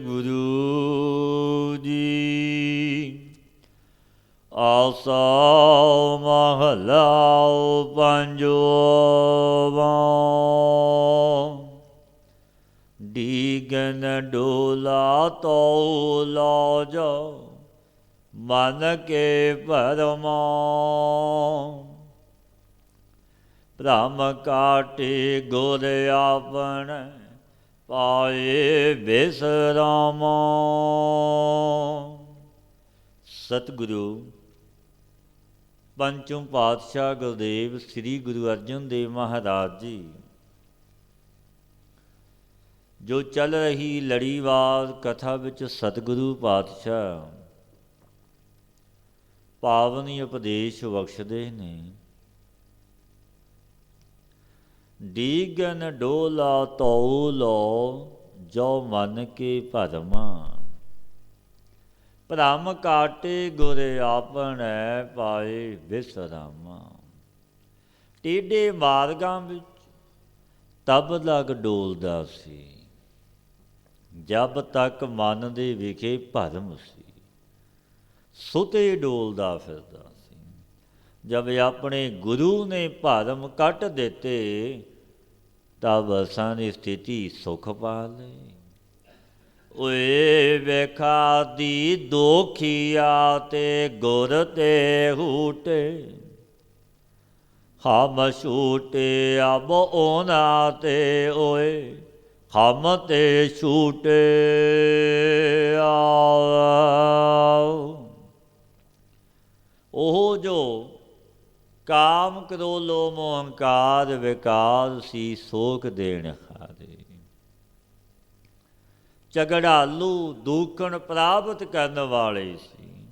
ਗੁਰੂ ਜੀ। ਆਸਾ ਮਹਲਾ ਪੰਜਵਾ। ਡੀਗਨ ਡੋਲਾ ਤੌਲਾ ਜਾ ਮਨ ਕੇ ਭਰਮਾ। ਭ੍ਰਮ ਕਾਟੇ ਗੁਰ ਆਪਣ ਪਾਏ ਬਿਸਰਾਮਾ। ਸਤਿਗੁਰੂ ਪੰਚਮ ਪਾਤਸ਼ਾਹ ਗੁਰਦੇਵ ਸ੍ਰੀ ਗੁਰੂ ਅਰਜਨ ਦੇਵ ਮਹਾਰਾਜ ਜੀ ਜੋ ਚੱਲ ਰਹੀ ਲੜੀਵਾਰ ਕਥਾ ਵਿੱਚ ਸਤਿਗੁਰੂ ਪਾਤਸ਼ਾਹ ਪਾਵਨੀ ਉਪਦੇਸ਼ ਬਖਸ਼ਦੇ ਨੇ। ਡੀਗਨ ਡੋਲਾ ਤੌਲੋ ਜੋ ਮਨ ਕੇ ਭਰਮਾ। ਭ੍ਰਮ ਕਾਟੇ ਗੁਰ ਆਪਣੈ ਪਾਏ ਬਿਸਰਾਮਾ। ਟੇਢੇ ਮਾਰਗਾਂ ਵਿੱਚ ਤਬ ਲਗ ਡੋਲਦਾ ਸੀ ਜਬ ਤੱਕ ਮਨ ਦੇ ਵਿਖੇ ਭਰਮ ਸੀ। ਸੁਤੇ ਡੋਲਦਾ ਫਿਰਦਾ ਸੀ। ਜਬ ਆਪਣੇ ਗੁਰੂ ਨੇ ਭਰਮ ਕੱਟ ਦਿੱਤੇ ਤਬ ਅਸਾਂ ਦੀ ਸਥਿਤੀ ਸੁਖ ਪਾ ਲਈ। ਓਏ ਵੇਖਾ ਦੀ ਦੋਖੀਆ ਤੇ ਗੁਰ ਤੇ ਹੂਟੇ। ਹਮ ਛੂਟੇ ਅਬ ਉਹਨਾਂ ਤੇ ਓਏ ਹਮ ਤੇ ਛੂਟੇ। ਉਹ ਜੋ ਕਾਮ ਕ੍ਰੋਧ ਲੋਭ ਮੋਹ ਅਹੰਕਾਰ ਵਿਕਾਰ ਸੀ ਸੋਖ ਦੇਣ ਹਾਰੇ। ਝਗੜਾਲੂ ਦੂਖਣ ਪ੍ਰਾਪਤ ਕਰਨ ਵਾਲੇ ਸੀ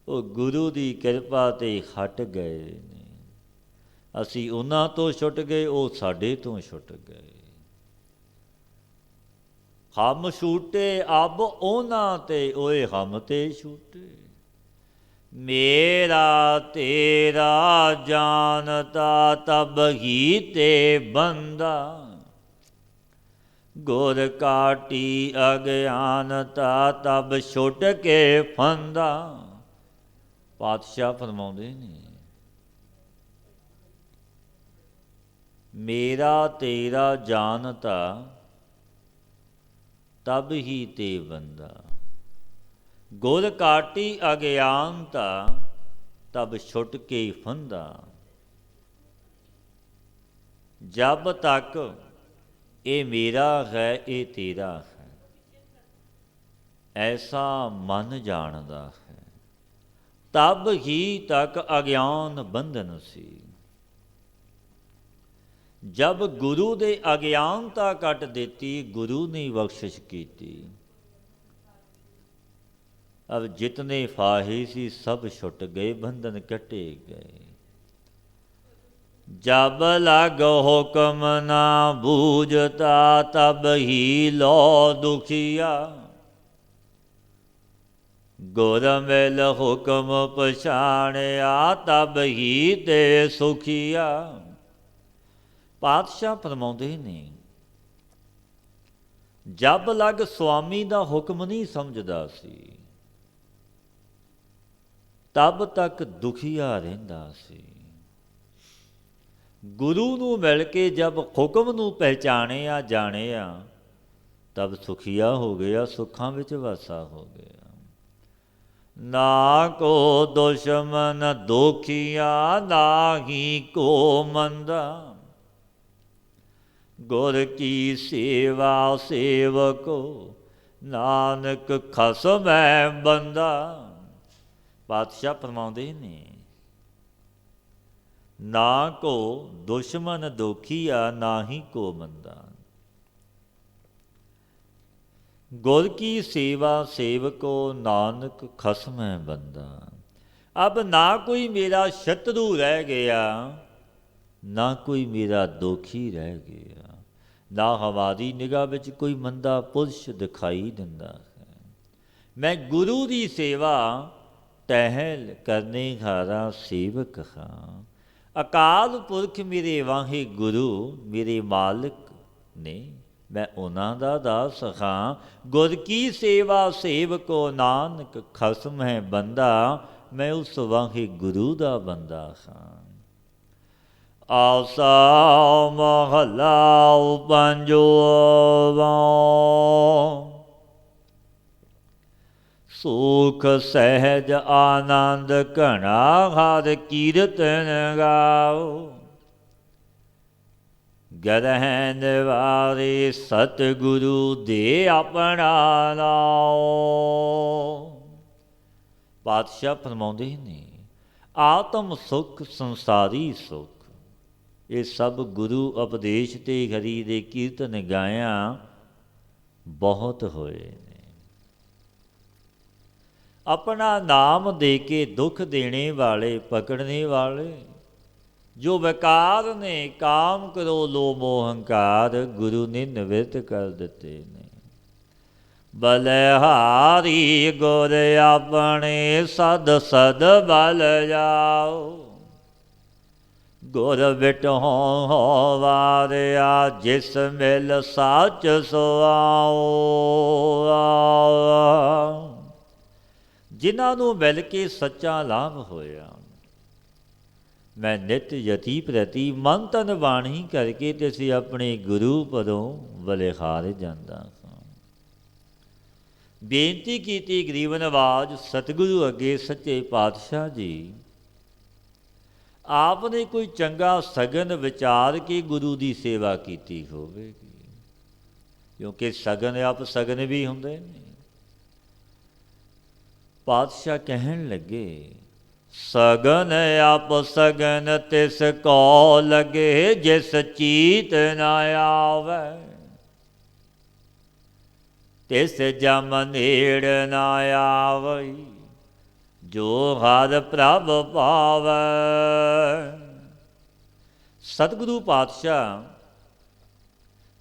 ਉਹ ਗੁਰੂ ਦੀ ਕਿਰਪਾ ਤੇ ਹਟ ਗਏ ਨੇ। ਅਸੀਂ ਉਹਨਾਂ ਤੋਂ ਛੁੱਟ ਗਏ ਉਹ ਸਾਡੇ ਤੋਂ ਛੁੱਟ ਗਏ। ਹਮ ਛੂਟੇ ਅਬ ਉਹਨਾਂ ਤੇ ਓਏ ਹਮ ਤੇ ਛੂਟੇ। ਮੇਰਾ ਤੇਰਾ ਜਾਣਤਾ ਤਬ ਹੀ ਤੇ ਬੰਦਾ। ਗੁਰ ਕਾਟੀ ਅਗਿਆਨਤਾ ਤਬ ਛੁੱਟ ਕੇ ਫੰਦਾ। ਪਾਤਸ਼ਾਹ ਫਰਮਾਉਂਦੇ ਨੇ ਮੇਰਾ ਤੇਰਾ ਜਾਣਤਾ ਤਬ ਹੀ ਤੇ ਬੰਦਾ। ਗੁਰ ਕਾਟੀ ਅਗਿਆਨਤਾ ਤਬ ਛੁੱਟ ਕੇ ਫੰਦਾ। ਜਬ ਤੱਕ ਇਹ ਮੇਰਾ ਹੈ ਇਹ ਤੇਰਾ ਹੈ ਐਸਾ ਮਨ ਜਾਣਦਾ ਹੈ ਤਬ ਹੀ ਤੱਕ ਅਗਿਆਨ ਬੰਧਨ ਸੀ। ਜਬ ਗੁਰੂ ਦੇ ਅਗਿਆਨਤਾ ਕੱਟ ਦਿੱਤੀ ਗੁਰੂ ਨੇ ਬਖਸ਼ਿਸ਼ ਕੀਤੀ। अब जितने फाहे सी सब छुट गए बंधन कटे गए। जब लग हुक्म ना बूझता तब ही लो दुखिया। गुर मिल हुक्म पछाणिया तब ही ते सुखिया। पातशाह फरमाउंदे ने जब लग स्वामी दा हुक्म नहीं समझदा सी ਤਬ ਤੱਕ ਦੁਖੀਆ ਰਹਿੰਦਾ ਸੀ। ਗੁਰੂ ਨੂੰ ਮਿਲ ਕੇ ਜਬ ਹੁਕਮ ਨੂੰ ਪਹਿਚਾਣਿਆ ਜਾਣਿਆ ਤਬ ਸੁਖੀਆ ਹੋ ਗਿਆ ਸੁੱਖਾਂ ਵਿੱਚ ਵਾਸਾ ਹੋ ਗਿਆ। ਨਾ ਕੋ ਦੁਸ਼ਮਨ ਦੋਖੀਆ ਨਾਹੀ ਕੋ ਮੰਦਾ। ਗੁਰ ਕੀ ਸੇਵਾ ਸੇਵਕੋ ਨਾਨਕ ਖਸਮੈ ਬੰਦਾ। ਪਾਤਸ਼ਾਹ ਫਰਮਾਉਂਦੇ ਨੇ ਨਾ ਕੋ ਦੁਸ਼ਮਨ ਦੋਖੀਆ ਨਾ ਹੀ ਕੋ ਮੰਦਾ। ਗੁਰ ਕੀ ਸੇਵਾ ਸੇਵਕੋ ਨਾਨਕ ਖਸਮੈ ਬੰਦਾ। ਅਬ ਨਾ ਕੋਈ ਮੇਰਾ ਸ਼ਤਰੂ ਰਹਿ ਗਿਆ ਨਾ ਕੋਈ ਮੇਰਾ ਦੋਖੀ ਰਹਿ ਗਿਆ ਨਾ ਹਮਾਰੀ ਨਿਗਾਹ ਵਿੱਚ ਕੋਈ ਮੰਦਾ ਪੁਰਸ਼ ਦਿਖਾਈ ਦਿੰਦਾ ਹੈ। ਮੈਂ ਗੁਰੂ ਦੀ ਸੇਵਾ ਟਹਿਲ ਕਰਨੇ ਹਾਰਾ ਸੇਵਕ ਹਾਂ। ਅਕਾਲ ਪੁਰਖ ਮੇਰੇ ਵਾਹਿਗੁਰੂ ਮੇਰੇ ਮਾਲਕ ਨੇ, ਮੈਂ ਉਹਨਾਂ ਦਾ ਦਾਸ ਹਾਂ। ਗੁਰ ਕੀ ਸੇਵਾ ਸੇਵਕੋ ਨਾਨਕ ਖਸਮ ਹੈ ਬੰਦਾ, ਮੈਂ ਉਸ ਵਾਹਿਗੁਰੂ ਦਾ ਬੰਦਾ ਹਾਂ। ਆਸਾ ਮਹਲਾ ਪੰਜਵਾ। ਸੁਖ ਸਹਿਜ ਆਨੰਦ ਘਣਾ ਹਰਿ ਕੀਰਤਨ ਗਾਓ। ਗ੍ਰਹਿ ਨਿਵਾਰੇ ਸਤਿਗੁਰੂ ਦੇ ਆਪਣਾ ਨਾਉ। ਪਾਤਸ਼ਾਹ ਫਰਮਾਉਂਦੇ ਨੇ, ਆਤਮ ਸੁਖ ਸੰਸਾਰੀ ਸੁਖ ਇਹ ਸਭ ਗੁਰੂ ਉਪਦੇਸ਼ ਤੇ ਹਰੀ ਦੇ ਕੀਰਤਨ ਗਾਇਆ ਬਹੁਤ ਹੋਏ ਨੇ। ਆਪਣਾ ਨਾਮ ਦੇ ਕੇ ਦੁੱਖ ਦੇਣੇ ਵਾਲੇ, ਪਕੜਨੇ ਵਾਲੇ ਜੋ ਵਿਕਾਰ ਨੇ, ਕਾਮ ਕਰੋ ਲੋਭ ਮੋਹ ਹੰਕਾਰ, ਗੁਰੂ ਨੇ ਨਿਵਰਤ ਕਰ ਦਿੱਤੇ ਨੇ। ਬਲਿਹਾਰੀ ਗੁਰ ਆਪਣੇ ਸਦ ਸਦ ਬਲ ਜਾਓ। ਗੁਰ ਬਿਟਹੁ ਵਾਰਿਆ ਜਿਸ ਮਿਲ ਸੱਚ ਸੁਆਓ। ਜਿਨ੍ਹਾਂ ਨੂੰ ਮਿਲ ਕੇ ਸੱਚਾ ਲਾਭ ਹੋਇਆ, ਮੈਂ ਨਿਤ ਯਤੀ ਪ੍ਰਤੀ ਮਨ ਤਨ ਬਾਣੀ ਕਰਕੇ ਤੇ ਅਸੀਂ ਆਪਣੇ ਗੁਰੂ ਪਦੋਂ ਬਲਿਹਾਰ ਜਾਂਦਾ ਹਾਂ। ਬੇਨਤੀ ਕੀਤੀ ਗਰੀਬ ਨਵਾਜ ਸਤਿਗੁਰੂ ਅੱਗੇ, ਸੱਚੇ ਪਾਤਸ਼ਾਹ ਜੀ ਆਪ ਨੇ ਕੋਈ ਚੰਗਾ ਸਗਨ ਵਿਚਾਰ ਕੇ ਗੁਰੂ ਦੀ ਸੇਵਾ ਕੀਤੀ ਹੋਵੇਗੀ, ਕਿਉਂਕਿ ਸਗਨ ਆਪ ਸਗਨ ਵੀ ਹੁੰਦੇ ਨੇ। ਪਾਤਸ਼ਾਹ ਕਹਿਣ ਲੱਗੇ, ਸਗਨ ਆਪ ਸਗਨ ਤਿਸ ਕੋ ਲਗੇ, ਜਿਸ ਚੀਤ ਨਾ ਆਵੇ। ਤਿਸ ਜਮ ਨੇੜ ਨਾ ਆਵਈ, ਜੋ ਹਰਿ ਪ੍ਰਭ ਪਾਵੈ। ਸਤਿਗੁਰੂ ਪਾਤਸ਼ਾਹ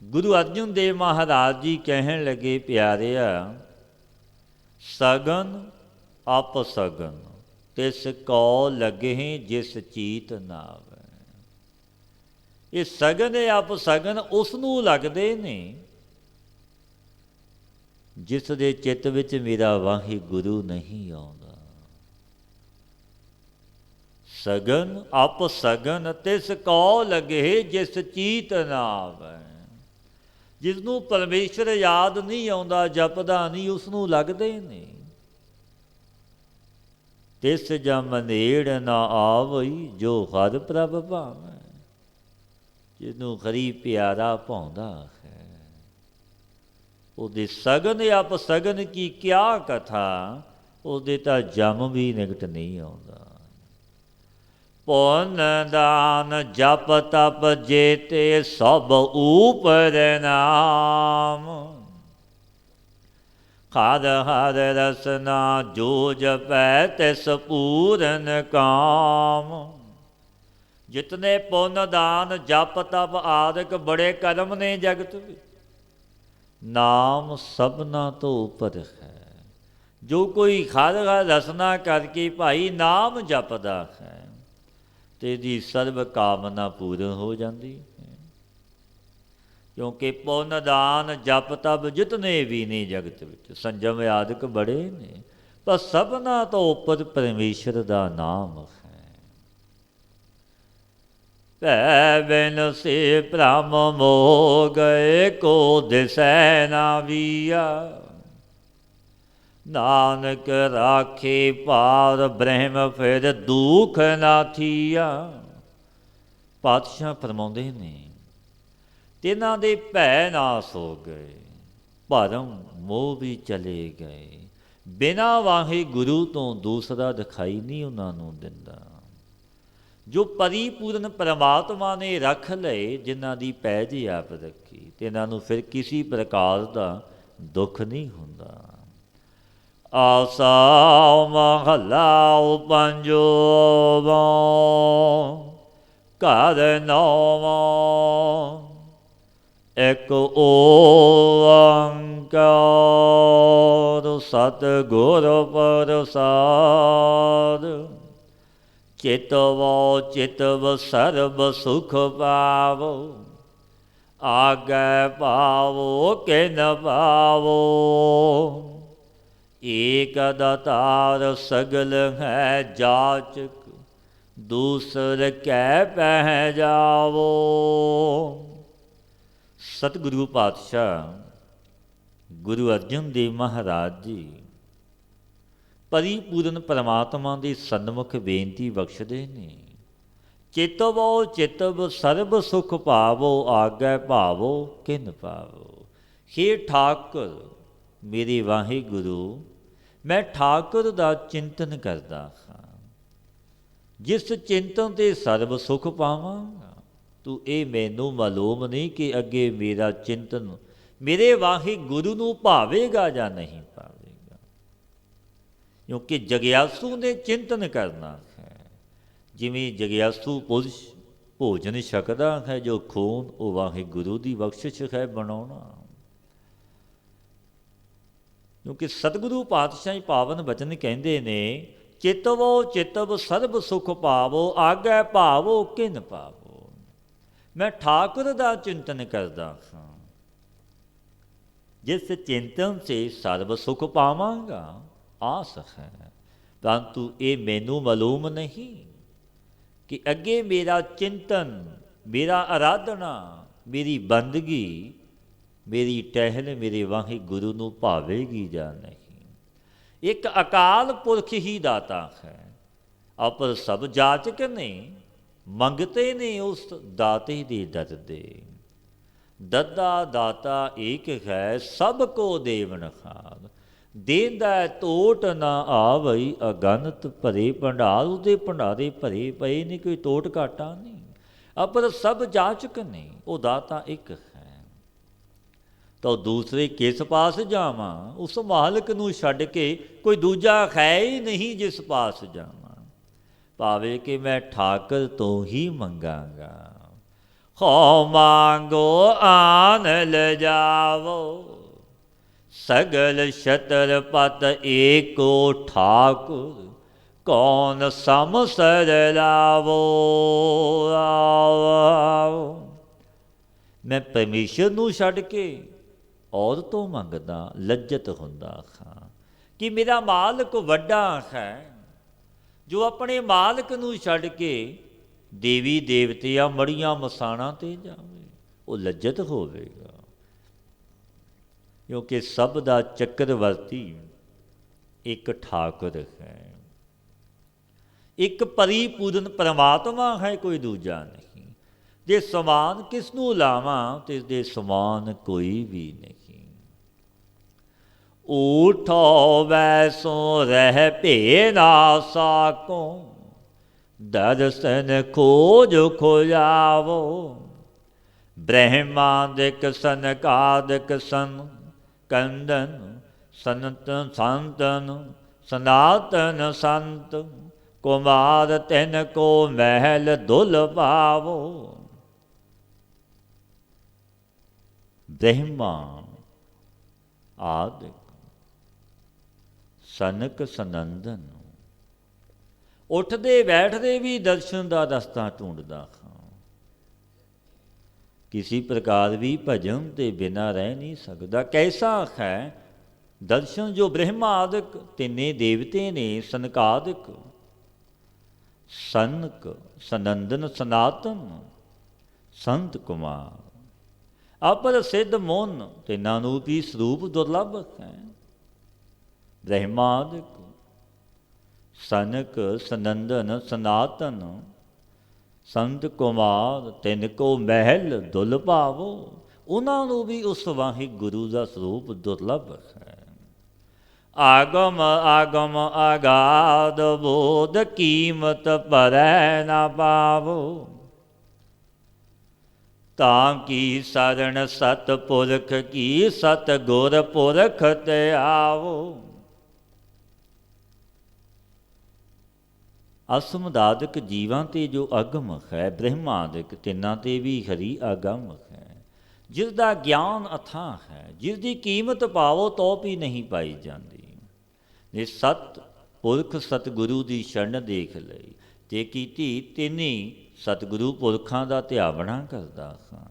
ਗੁਰੂ ਅਰਜਨ ਦੇਵ ਮਹਾਰਾਜ ਜੀ ਕਹਿਣ ਲੱਗੇ, ਪਿਆਰਿਆ ਸਗਨ ਅਪ ਸਗਨ ਤਿਸ ਕੋ ਲਗੇ, ਜਿਸ ਚੀਤ ਨਾ ਆਵੇ। ਇਹ ਸਗਨ ਅਪ ਸਗਨ ਉਸ ਨੂੰ ਲੱਗਦੇ ਨੇ ਜਿਸ ਦੇ ਚਿੱਤ ਵਿੱਚ ਮੇਰਾ ਵਾਹਿਗੁਰੂ ਨਹੀਂ ਆਉਂਦਾ। ਸਗਨ ਅਪ ਸਗਨ ਤਿਸ ਕੋ ਲਗੇ, ਜਿਸ ਚੀਤ ਨਾ ਆਵੇ। ਜਿਸ ਨੂੰ ਪਰਮੇਸ਼ਰ ਯਾਦ ਨਹੀਂ ਆਉਂਦਾ, ਜਪਦਾ ਨਹੀਂ, ਉਸ ਨੂੰ ਲੱਗਦੇ ਨੇ। ਤਿਸ ਜਮ ਨੇੜ ਨਾ ਆਵਈ, ਜੋ ਹਰਿ ਪ੍ਰਭ ਭਾਵੈ। ਜਿਹਨੂੰ ਹਰੀ ਪਿਆਰਾ ਭਾਉਂਦਾ ਹੈ, ਉਹਦੇ ਸਗਨ ਅਪ ਸਗਨ ਕੀ ਕਿਆ ਕਥਾ, ਉਹਦੇ ਤਾਂ ਜਮ ਵੀ ਨਿਕਟ ਨਹੀਂ ਆਉਂਦਾ। ਪੁੰਨ ਦਾਨ ਜਪ ਤਪ ਜੇਤੇ, ਸਭ ਊਪਰ ਨਾਮ। ਹਰ ਹਰ ਰਸਨਾ ਜੋ ਜਪੈ, ਤਿਸ ਪੂਰਨ ਕਾਮ। ਜਿਤਨੇ ਪੁੰਨ ਦਾਨ ਜਪ ਤਪ ਆਦਿਕ ਬੜੇ ਕਰਮ ਨੇ ਜਗਤ ਵਿੱਚ, ਨਾਮ ਸਭਨਾ ਤੋਂ ਉੱਪਰ ਹੈ। ਜੋ ਕੋਈ ਹਰ ਹਰ ਰਸਨਾ ਕਰਕੇ ਭਾਈ ਨਾਮ ਜਪਦਾ ਹੈ, ਤੇ ਇਹਦੀ ਸਰਬ ਕਾਮਨਾ ਪੂਰਨ ਹੋ ਜਾਂਦੀ ਹੈ। ਕਿਉਂਕਿ ਪੁੰਨ ਦਾਨ ਜਪ ਤਪ ਜਿਤਨੇ ਵੀ ਨੇ ਜਗਤ ਵਿੱਚ, ਸੰਜਮ ਆਦਿਕ ਬੜੇ ਨੇ, ਪਰ ਸਭਨਾ ਤੋਂ ਉੱਪਰ ਪਰਮੇਸ਼ਰ ਦਾ ਨਾਮ ਹੈ। ਭੈ ਬਿਨ ਸੇ ਭ੍ਰਮ ਮੋਹ ਗਏ, ਕੋ ਦਿਸੈ ਨਾ ਵੀਆ। ਨਾਨਕ ਰਾਖੇ ਪਾਰ ਬ੍ਰਹਮ, ਫਿਰ ਦੁਖ ਨਾ ਥੀਆ। ਪਾਤਸ਼ਾਹ ਫਰਮਾਉਂਦੇ ਨੇ, ਤਿਨਾਂ ਦੇ ਭੈ ਨਾਸ ਹੋ ਗਏ, ਭਰਮ ਮੋਹ ਵੀ ਚਲੇ ਗਏ। ਬਿਨਾਂ ਵਾਹਿਗੁਰੂ ਤੋਂ ਦੂਸਰਾ ਦਿਖਾਈ ਨਹੀਂ ਉਹਨਾਂ ਨੂੰ ਦਿੰਦਾ। ਜੋ ਪਰਿਪੂਰਨ ਪਰਮਾਤਮਾ ਨੇ ਰੱਖ ਲਏ, ਜਿਨ੍ਹਾਂ ਦੀ ਪੈਜ ਆਪ ਰੱਖੀ, ਤੇ ਇਹਨਾਂ ਨੂੰ ਫਿਰ ਕਿਸੇ ਪ੍ਰਕਾਰ ਦਾ ਦੁੱਖ ਨਹੀਂ ਹੁੰਦਾ। ਆਸਾ ਮਹਲਾ ਪੰਜਵਾ। ਘਰ ਨੌਵਾਂ ਇਕ ਓੰਕਾਰ, ਸਤਿਗੁਰ ਪ੍ਰਸਾਦਿ। ਚਿਤਵੋ ਚਿਤਵ ਸਰਬ ਸੁਖ ਪਾਵੋ, ਆਗੈ ਪਾਵੋ ਕਿਨ ਪਾਵੋ। ਏਕ ਦਾਤਾਰ ਸਗਲ ਹੈ ਜਾਚਕ, ਦੂਸਰ ਕੈ ਪਹਿ ਜਾਵੋ। ਸਤਿਗੁਰੂ ਪਾਤਸ਼ਾਹ ਗੁਰੂ ਅਰਜਨ ਦੇਵ ਮਹਾਰਾਜ ਜੀ ਪਰਿਪੂਰਨ ਪਰਮਾਤਮਾ ਦੇ ਸਨਮੁਖ ਬੇਨਤੀ ਬਖਸ਼ਦੇ ਨੇ। ਚਿਤਵੋ ਚਿਤਵ ਸਰਬ ਸੁਖ ਪਾਵੋ, ਆਗੈ ਭਾਵੋ ਕਿਨ ਪਾਵੋ। ਹੇ ਠਾਕੁਰ ਮੇਰੇ ਵਾਹਿਗੁਰੂ, ਮੈਂ ਠਾਕੁਰ ਦਾ ਚਿੰਤਨ ਕਰਦਾ ਹਾਂ, ਜਿਸ ਚਿੰਤਨ ਤੇ ਸਰਬ ਸੁਖ ਪਾਵਾਂਗਾ। ਤੂੰ ਇਹ ਮੈਨੂੰ ਮਾਲੂਮ ਨਹੀਂ ਕਿ ਅੱਗੇ ਮੇਰਾ ਚਿੰਤਨ ਮੇਰੇ ਵਾਹਿਗੁਰੂ ਨੂੰ ਭਾਵੇਗਾ ਜਾਂ ਨਹੀਂ ਭਾਵੇਗਾ, ਕਿਉਂਕਿ ਜਗਿਆਸੂ ਨੇ ਚਿੰਤਨ ਕਰਨਾ ਹੈ। ਜਿਵੇਂ ਜਗਿਆਸੂ ਪੁਰਸ਼ ਭੋਜਨ ਛਕਦਾ ਹੈ, ਜੋ ਖੂਨ ਉਹ ਵਾਹਿਗੁਰੂ ਦੀ ਬਖਸ਼ਿਸ਼ ਹੈ ਬਣਾਉਣਾ। ਕਿਉਂਕਿ ਸਤਿਗੁਰੂ ਪਾਤਸ਼ਾਹੀ ਪਾਵਨ ਬਚਨ ਕਹਿੰਦੇ ਨੇ, ਚਿਤਵੋ ਚਿਤਵ ਸਰਬ ਸੁਖ ਪਾਵੋ, ਆਗੈ ਭਾਵੋ ਕਿਨ ਪਾਵੋ। ਮੈਂ ਠਾਕੁਰ ਦਾ ਚਿੰਤਨ ਕਰਦਾ ਹਾਂ, ਜਿਸ ਚਿੰਤਨ ਸੇ ਸਰਬ ਸੁਖ ਪਾਵਾਂਗਾ ਆਸ ਹੈ। ਪਰੰਤੂ ਇਹ ਮੈਨੂੰ ਮਾਲੂਮ ਨਹੀਂ ਕਿ ਅੱਗੇ ਮੇਰਾ ਚਿੰਤਨ, ਮੇਰਾ ਆਰਾਧਨਾ, ਮੇਰੀ ਬੰਦਗੀ, ਮੇਰੀ ਟਹਿਲ ਮੇਰੇ ਵਾਹਿਗੁਰੂ ਨੂੰ ਭਾਵੇਗੀ ਜਾਂ ਨਹੀਂ। ਇੱਕ ਅਕਾਲ ਪੁਰਖ ਹੀ ਦਾਤਾ ਹੈ, ਅਪਰ ਸਭ ਜਾਚਕ ਨੇ, ਮੰਗਤੇ ਨੇ ਉਸ ਦਾਤੇ ਦੇ ਦਰ ਦੇ। ਦੱਦਾ ਦਾਤਾ ਏਕ ਹੈ, ਸਭ ਕੋ ਦੇਵਨ ਖਾਦ। ਦੇਂਦਾ ਟੋਟ ਨਾ ਆਵਈ, ਅਗਨਤ ਭਰੇ ਭੰਡਾਰ। ਉਹਦੇ ਭੰਡਾਰੇ ਭਰੇ ਪਏ ਨੇ, ਕੋਈ ਟੋਟ ਘਾਟਾ ਨਹੀਂ। ਅਪਰ ਸਭ ਜਾਚਕ ਨੇ, ਉਹ ਦਾਤਾ ਇੱਕ ਹੈ। ਤਾਂ ਦੂਸਰੇ ਕਿਸ ਪਾਸ ਜਾਵਾਂ? ਉਸ ਮਾਲਕ ਨੂੰ ਛੱਡ ਕੇ ਕੋਈ ਦੂਜਾ ਹੈ ਹੀ ਨਹੀਂ ਜਿਸ ਪਾਸ ਜਾਵਾਂ। ਭਾਵੇਂ ਕਿ ਮੈਂ ਠਾਕਰ ਤੋਂ ਹੀ ਮੰਗਾਂਗਾ। ਹੋ ਮੰਗੋ ਆਨ ਲਜਾਵੋ, ਸਗਲ ਛਤਰ ਪਤ ਏਕੋ ਠਾਕੁਰ। ਕੌਣ ਸਮਸਰ ਲਾਵੋ। ਮੈਂ ਪਰਮੇਸ਼ਰ ਨੂੰ ਛੱਡ ਕੇ ਔਰ ਤੋਂ ਮੰਗਦਾ, ਲੱਜਤ ਹੁੰਦਾ ਹਾਂ ਕਿ ਮੇਰਾ ਮਾਲਕ ਵੱਡਾ ਹੈ। ਜੋ ਆਪਣੇ ਮਾਲਕ ਨੂੰ ਛੱਡ ਕੇ ਦੇਵੀ ਦੇਵਤਿਆਂ ਮੜੀਆਂ ਮਸਾਣਾਂ 'ਤੇ ਜਾਵੇ, ਉਹ ਲੱਜਤ ਹੋਵੇਗਾ। ਕਿਉਂਕਿ ਸਭ ਦਾ ਚੱਕਰਵਰਤੀ ਇੱਕ ਠਾਕੁਰ ਹੈ, ਇੱਕ ਪਰਿਪੂਰਨ ਪਰਮਾਤਮਾ ਹੈ, ਕੋਈ ਦੂਜਾ ਨਹੀਂ। ਜੇ ਸਮਾਨ ਕਿਸ ਨੂੰ ਲਾਵਾਂ ਤੇ ਇਸਦੇ ਸਮਾਨ ਕੋਈ ਵੀ ਨਹੀਂ। ਊਠੋ ਵੈਸੋ ਰਹਿ ਭੇ ਨਾ ਸਾਕੋ, ਦਰਸ਼ਨ ਖੋਜ ਖੋਜਾਵੋ। ਬ੍ਰਹਮਾਦਿਕ ਸਨਕਾਦਿਕ ਸਨ ਕੰਦਨ, ਸੰਤ ਸੰਤਨ ਸਨਾਤਨ ਸੰਤ। ਕੁਮਾਰ ਤਿਨ ਕੋ ਮਹਿਲ ਦੁਲ ਪਾਵੋ। ਬ੍ਰਹਮਾ ਆਦਿਕ ਸਨਕ ਸਨੰਦਨ, ਉੱਠਦੇ ਬੈਠਦੇ ਵੀ ਦਰਸ਼ਨ ਦਾ ਰਸਤਾ ਢੂੰਡਦਾ ਹਾਂ। ਕਿਸੇ ਪ੍ਰਕਾਰ ਵੀ ਭਜਨ ਦੇ ਬਿਨਾਂ ਰਹਿ ਨਹੀਂ ਸਕਦਾ। ਕੈਸਾ ਹੈ ਦਰਸ਼ਨ ਜੋ ਬ੍ਰਹਮਾ ਆਦਿਕ ਤਿੰਨੇ ਦੇਵਤੇ ਨੇ, ਸਨਕਾਦਿਕ ਸਨਕ ਸਨੰਦਨ ਸਨਾਤਨ ਸੰਤ ਕੁਮਾਰ। ਅਪਰ ਸਿੱਧ ਮੋਨ ਤਿੰਨਾਂ ਨੂੰ ਵੀ ਸਰੂਪ ਦੁਰਲਭ ਹੈ। ਬ੍ਰਹਮਾਦਿਕ ਸਨਕ ਸਨੰਦਨ ਸਨਾਤਨ ਸੰਤ ਕੁਮਾਰ, ਤਿੰਨ ਕੋ ਮਹਿਲ ਦੁਲ ਭਾਵੋ। ਉਹਨਾਂ ਨੂੰ ਵੀ ਉਸ ਵਾਹਿਗੁਰੂ ਦਾ ਸਰੂਪ ਦੁਰਲਭ ਹੈ। ਆਗਮ ਆਗਮ ਆਗਾਦ ਬੋਧ, ਕੀਮਤ ਭਰੈ ਨਾ ਪਾਵੋ। ਤਾਂ ਕੀ ਸਰਣ ਸਤ ਪੁਰਖ ਕੀ, ਸਤ ਗੁਰ ਪੁਰਖ ਤੇ ਆਵੋ। ਅਸਮਦਾਦਿਕ ਜੀਵਾਂ ਤੇ ਜੋ ਅਗਮ ਹੈ, ਬ੍ਰਹਮਾਦਿਕ ਤਿੰਨਾਂ ਤੇ ਵੀ ਹਰੀ ਅਗਮ ਹੈ। ਜਿਸ ਦਾ ਗਿਆਨ ਅਥਾਹ ਹੈ, ਜਿਸ ਦੀ ਕੀਮਤ ਪਾਵੋ ਤੋ ਵੀ ਨਹੀਂ ਪਾਈ ਜਾਂਦੀ। ਜੇ ਸਤ ਪੁਰਖ ਸਤਿਗੁਰੂ ਦੀ ਸ਼ਰਨ ਦੇਖ ਲਈ, ਜੇ ਕੀਤੀ ਤਿੰਨੀ ਸਤਿਗੁਰੂ ਪੁਰਖਾਂ ਦਾ ਧਿਆਵਣਾ ਕਰਦਾ ਹਾਂ।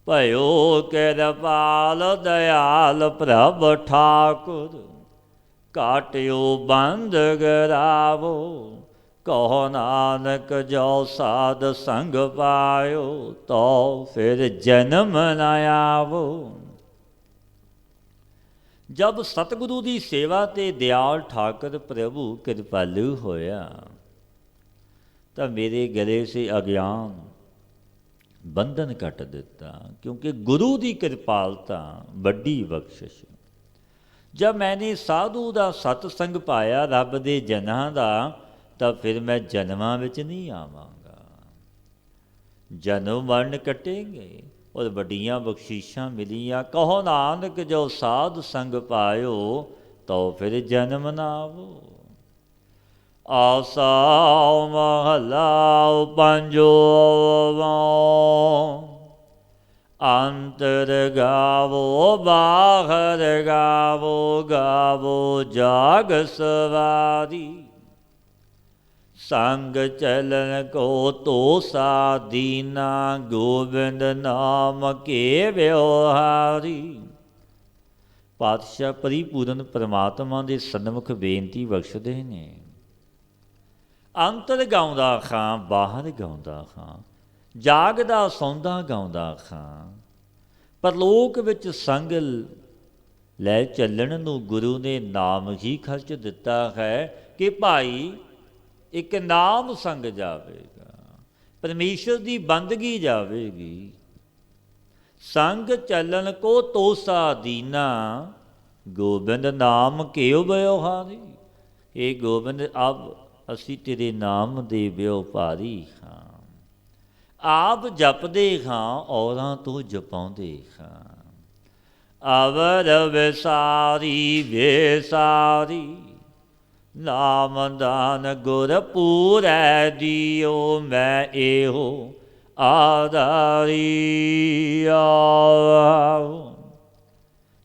ਭਇਓ ਕਿਰਪਾਲ ਦਇਆਲ ਪ੍ਰਭ ਠਾਕੁਰ, ਕਾਟਿਓ ਬੰਦ ਗਰਾਵੋ, ਕਹੋ ਨਾਨਕ ਜੋ ਸਾਧ ਸੰਗ ਪਾਇਓ, ਤੋ ਫਿਰ ਜਨਮ ਨ ਆਵੋ। ਜਬ ਸਤਿਗੁਰੂ ਦੀ ਸੇਵਾ ਤੇ ਦਿਆਲ ਠਾਕੁਰ ਪ੍ਰਭੂ ਕਿਰਪਾਲੂ ਹੋਇਆ, ਤਾਂ ਮੇਰੇ ਗਲੇ ਸੇ ਅਗਿਆਨ ਬੰਧਨ ਕੱਟ ਦਿੱਤਾ, ਕਿਉਂਕਿ ਗੁਰੂ ਦੀ ਕਿਰਪਾਲਤਾ ਵੱਡੀ ਬਖਸ਼ਿਸ਼। ਜਦ ਮੈਨੇ ਸਾਧੂ ਦਾ ਸਤਸੰਗ ਪਾਇਆ ਰੱਬ ਦੇ ਜਨਾਂ ਦਾ, ਤਾਂ ਫਿਰ ਮੈਂ ਜਨਮਾਂ ਵਿੱਚ ਨਹੀਂ ਆਵਾਂਗਾ। ਜਨਮ ਮਰਨ ਕੱਟੇਂਗੇ ਔਰ ਵੱਡੀਆਂ ਬਖਸ਼ੀਸ਼ਾਂ ਮਿਲੀਆਂ। ਕਹੋ ਨਾਨਕ ਜੋ ਸਾਧ ਸੰਗ ਪਾਇਓ, ਤੋ ਫਿਰ ਜਨਮ ਨਾ ਆਵੋ। ਆਸਾ ਮਹਲਾ ਪੰਜਵਾ, ਅੰਤਰ ਗਾਵੋ ਬਾਹਰ ਗਾਵੋ, ਗਾਵੋ ਜਾਗ ਸਵਾਰੀ। ਸੰਗ ਚਲਨ ਕੋ ਤੋਸਾ ਦੀਨਾ, ਗੋਬਿੰਦ ਨਾਮ ਕੇ ਵਿਵਹਾਰੀ। ਪਾਤਸ਼ਾਹ ਪਰਿਪੂਰਨ ਪਰਮਾਤਮਾ ਦੇ ਸਨਮੁਖ ਬੇਨਤੀ ਬਖਸ਼ਦੇ ਨੇ। ਅੰਤਰ ਗਾਉਂਦਾ ਖਾਂ ਬਾਹਰ ਗਾਉਂਦਾ ਖਾਂ, ਜਾਗਦਾ ਸੌਂਦਾ ਗਾਉਂਦਾ ਖਾਂ। ਪਰਲੋਕ ਵਿੱਚ ਸੰਗ ਲੈ ਚੱਲਣ ਨੂੰ ਗੁਰੂ ਨੇ ਨਾਮ ਹੀ ਖਰਚ ਦਿੱਤਾ ਹੈ ਕਿ ਭਾਈ ਇੱਕ ਨਾਮ ਸੰਗ ਜਾਵੇਗਾ, ਪਰਮੇਸ਼ਰ ਦੀ ਬੰਦਗੀ ਜਾਵੇਗੀ। ਸੰਗ ਚੱਲਣ ਕੋ ਤੋਸਾ ਦੀਨਾ, ਗੋਬਿੰਦ ਨਾਮ ਕਿਉ ਵਿਵਹਾਰੀ। ਇਹ ਗੋਬਿੰਦ ਅਬ ਅਸੀਂ ਤੇਰੇ ਨਾਮ ਦੇ ਵਿਵਹਾਰੀ ਹਾਂ। ਆਪ ਜਪਦੇ ਹਾਂ ਔਰਾਂ ਤੋਂ ਜਪਾਉਂਦੇ ਹਾਂ। ਅਵਰ ਵਿਸਾਰੀ ਵਿਸਾਰੀ, ਨਾਮ ਦਾਨ ਗੁਰ ਪੂਰੈ ਦਿਓ, ਮੈਂ ਇਹੋ ਆਧਾਰੀ।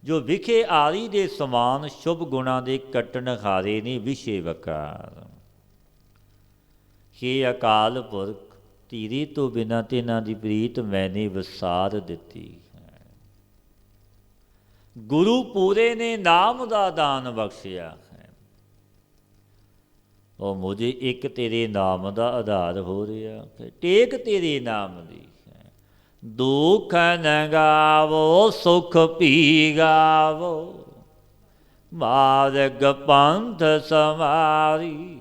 ਜੋ ਵਿਖੇ ਆਰੀ ਦੇ ਸਮਾਨ ਸ਼ੁਭ ਗੁਣਾਂ ਦੇ ਕੱਟਣ ਹਾਰੇ ਨੇ ਵਿਸ਼ੇ ਵਕਾਰ। ਹੇ ਅਕਾਲ ਪੁਰਖ, ਤੇਰੇ ਤੋਂ ਬਿਨਾਂ ਤਿਨਾਂ ਦੀ ਪ੍ਰੀਤ ਮੈਨੇ ਵਿਸਾਰ ਦਿੱਤੀ ਹੈ। ਗੁਰੂ ਪੂਰੇ ਨੇ ਨਾਮ ਦਾ ਦਾਨ ਬਖਸ਼ਿਆ ਹੈ। ਉਹ ਮੁਝੇ ਇੱਕ ਤੇਰੇ ਨਾਮ ਦਾ ਆਧਾਰ ਹੋ ਰਿਹਾ ਹੈ, ਟੇਕ ਤੇਰੇ ਨਾਮ ਦੀ ਹੈ। ਦੁੱਖ ਨ ਗਾਵੋ ਸੁਖ ਪੀ ਗਾਵੋ, ਮਾਰਗ ਪੰਥ ਸਮਾਰੀ।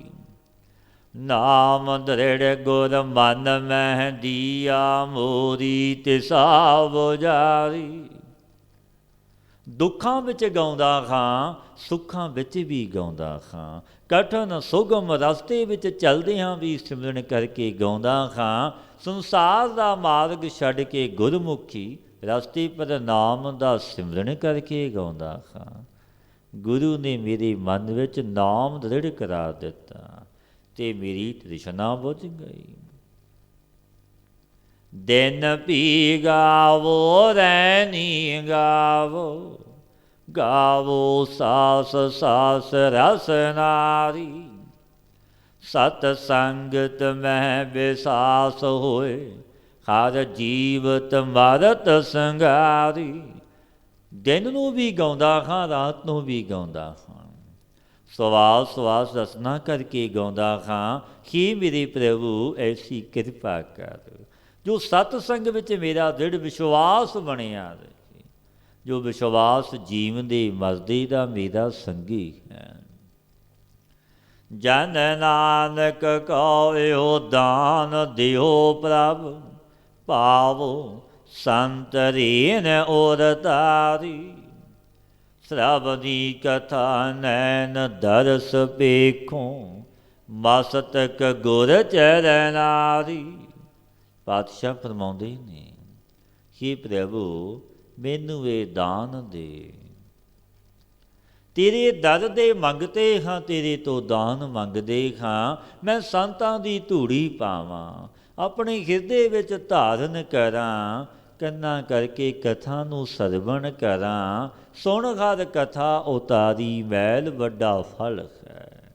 ਨਾਮ ਦ੍ਰਿੜ ਗੁਰ ਮਨ ਮਹਿ ਦੀਆ, ਮੋਰੀ ਤਿਸਾ ਬੁਝਾਰੀ। ਦੁੱਖਾਂ ਵਿੱਚ ਗਾਉਂਦਾ ਹਾਂ, ਸੁੱਖਾਂ ਵਿੱਚ ਵੀ ਗਾਉਂਦਾ ਹਾਂ। ਕਠਨ ਸੁਗਮ ਰਸਤੇ ਵਿੱਚ ਚਲਦਿਆਂ ਵੀ ਸਿਮਰਨ ਕਰਕੇ ਗਾਉਂਦਾ ਹਾਂ। ਸੰਸਾਰ ਦਾ ਮਾਰਗ ਛੱਡ ਕੇ ਗੁਰਮੁਖੀ ਰਸਤੇ ਪਰ ਨਾਮ ਦਾ ਸਿਮਰਨ ਕਰਕੇ ਗਾਉਂਦਾ ਹਾਂ। ਗੁਰੂ ਨੇ ਮੇਰੇ ਮਨ ਵਿੱਚ ਨਾਮ ਦ੍ਰਿੜ ਕਰਾ ਦਿੱਤਾ ਤੇ ਮੇਰੀ ਤ੍ਰਿਸ਼ਨਾ ਬੁਝ ਗਈ। ਦਿਨ ਵੀ ਗਾਵੋ ਰੈਣੀ ਗਾਵੋ, ਗਾਵੋ ਸਾਸ ਸਾਸ ਰਸ ਨਾਰੀ। ਸਤ ਸੰਗਤ ਮਹਿ ਵਿਸਾਸ ਹੋਏ, ਹਰ ਜੀਵਤ ਮਰਤ ਸੰਗਾਰੀ। ਦਿਨ ਨੂੰ ਵੀ ਗਾਉਂਦਾ ਹਾਂ, ਰਾਤ ਨੂੰ ਵੀ ਗਾਉਂਦਾ ਹਾਂ। ਸਵਾਸ ਸਵਾਸ ਰਸਨਾ ਕਰਕੇ ਗਾਉਂਦਾ ਹਾਂ। ਕਿ ਮੇਰੇ ਪ੍ਰਭੂ ਐਸੀ ਕਿਰਪਾ ਕਰ, ਜੋ ਸਤਸੰਗ ਵਿੱਚ ਮੇਰਾ ਦ੍ਰਿੜ ਵਿਸ਼ਵਾਸ ਬਣਿਆ ਰਹੇ। ਜੋ ਵਿਸ਼ਵਾਸ ਜੀਵਨ ਦੇ ਮਰਦੇ ਦਾ ਮੇਰਾ ਸੰਗੀ ਹੈ। ਜਨ ਨਾਨਕ ਕਉ ਇਹੋ ਦਾਨ ਦਿਓ ਪ੍ਰਭ, ਪਾਵੋ ਸੰਤ ਰੀਨ ਔਰ ਤਾਰੀ। ਸ਼ਰਬਦੀ ਕਥਾ ਨੈਨ ਦਰਸ ਵੇਖੋ, ਮਸਤਕ ਗੁਰ ਚਰਨਾਰੀ। ਪਾਤਸ਼ਾਹ ਫਰਮਾਉਂਦੇ ਨੇ, ਹੇ ਪ੍ਰਭੂ ਮੈਨੂੰ ਇਹ ਦਾਨ ਦੇ। ਤੇਰੇ ਦਰ ਦੇ ਮੰਗਤੇ ਹਾਂ, ਤੇਰੇ ਤੋਂ ਦਾਨ ਮੰਗਦੇ ਹਾਂ। ਮੈਂ ਸੰਤਾਂ ਦੀ ਧੂੜੀ ਪਾਵਾਂ, ਆਪਣੇ ਹਿਰਦੇ ਵਿੱਚ ਧਾਰਨ ਕਰਾਂ। ਕੰਨਾਂ ਕਰਕੇ ਕਥਾ ਨੂੰ ਸਰਵਣ ਕਰਾਂ। ਸੁਣ ਹਰ ਕਥਾ ਉਤਾਰੀ ਮੈਲ, ਵੱਡਾ ਫਲ ਹੈ।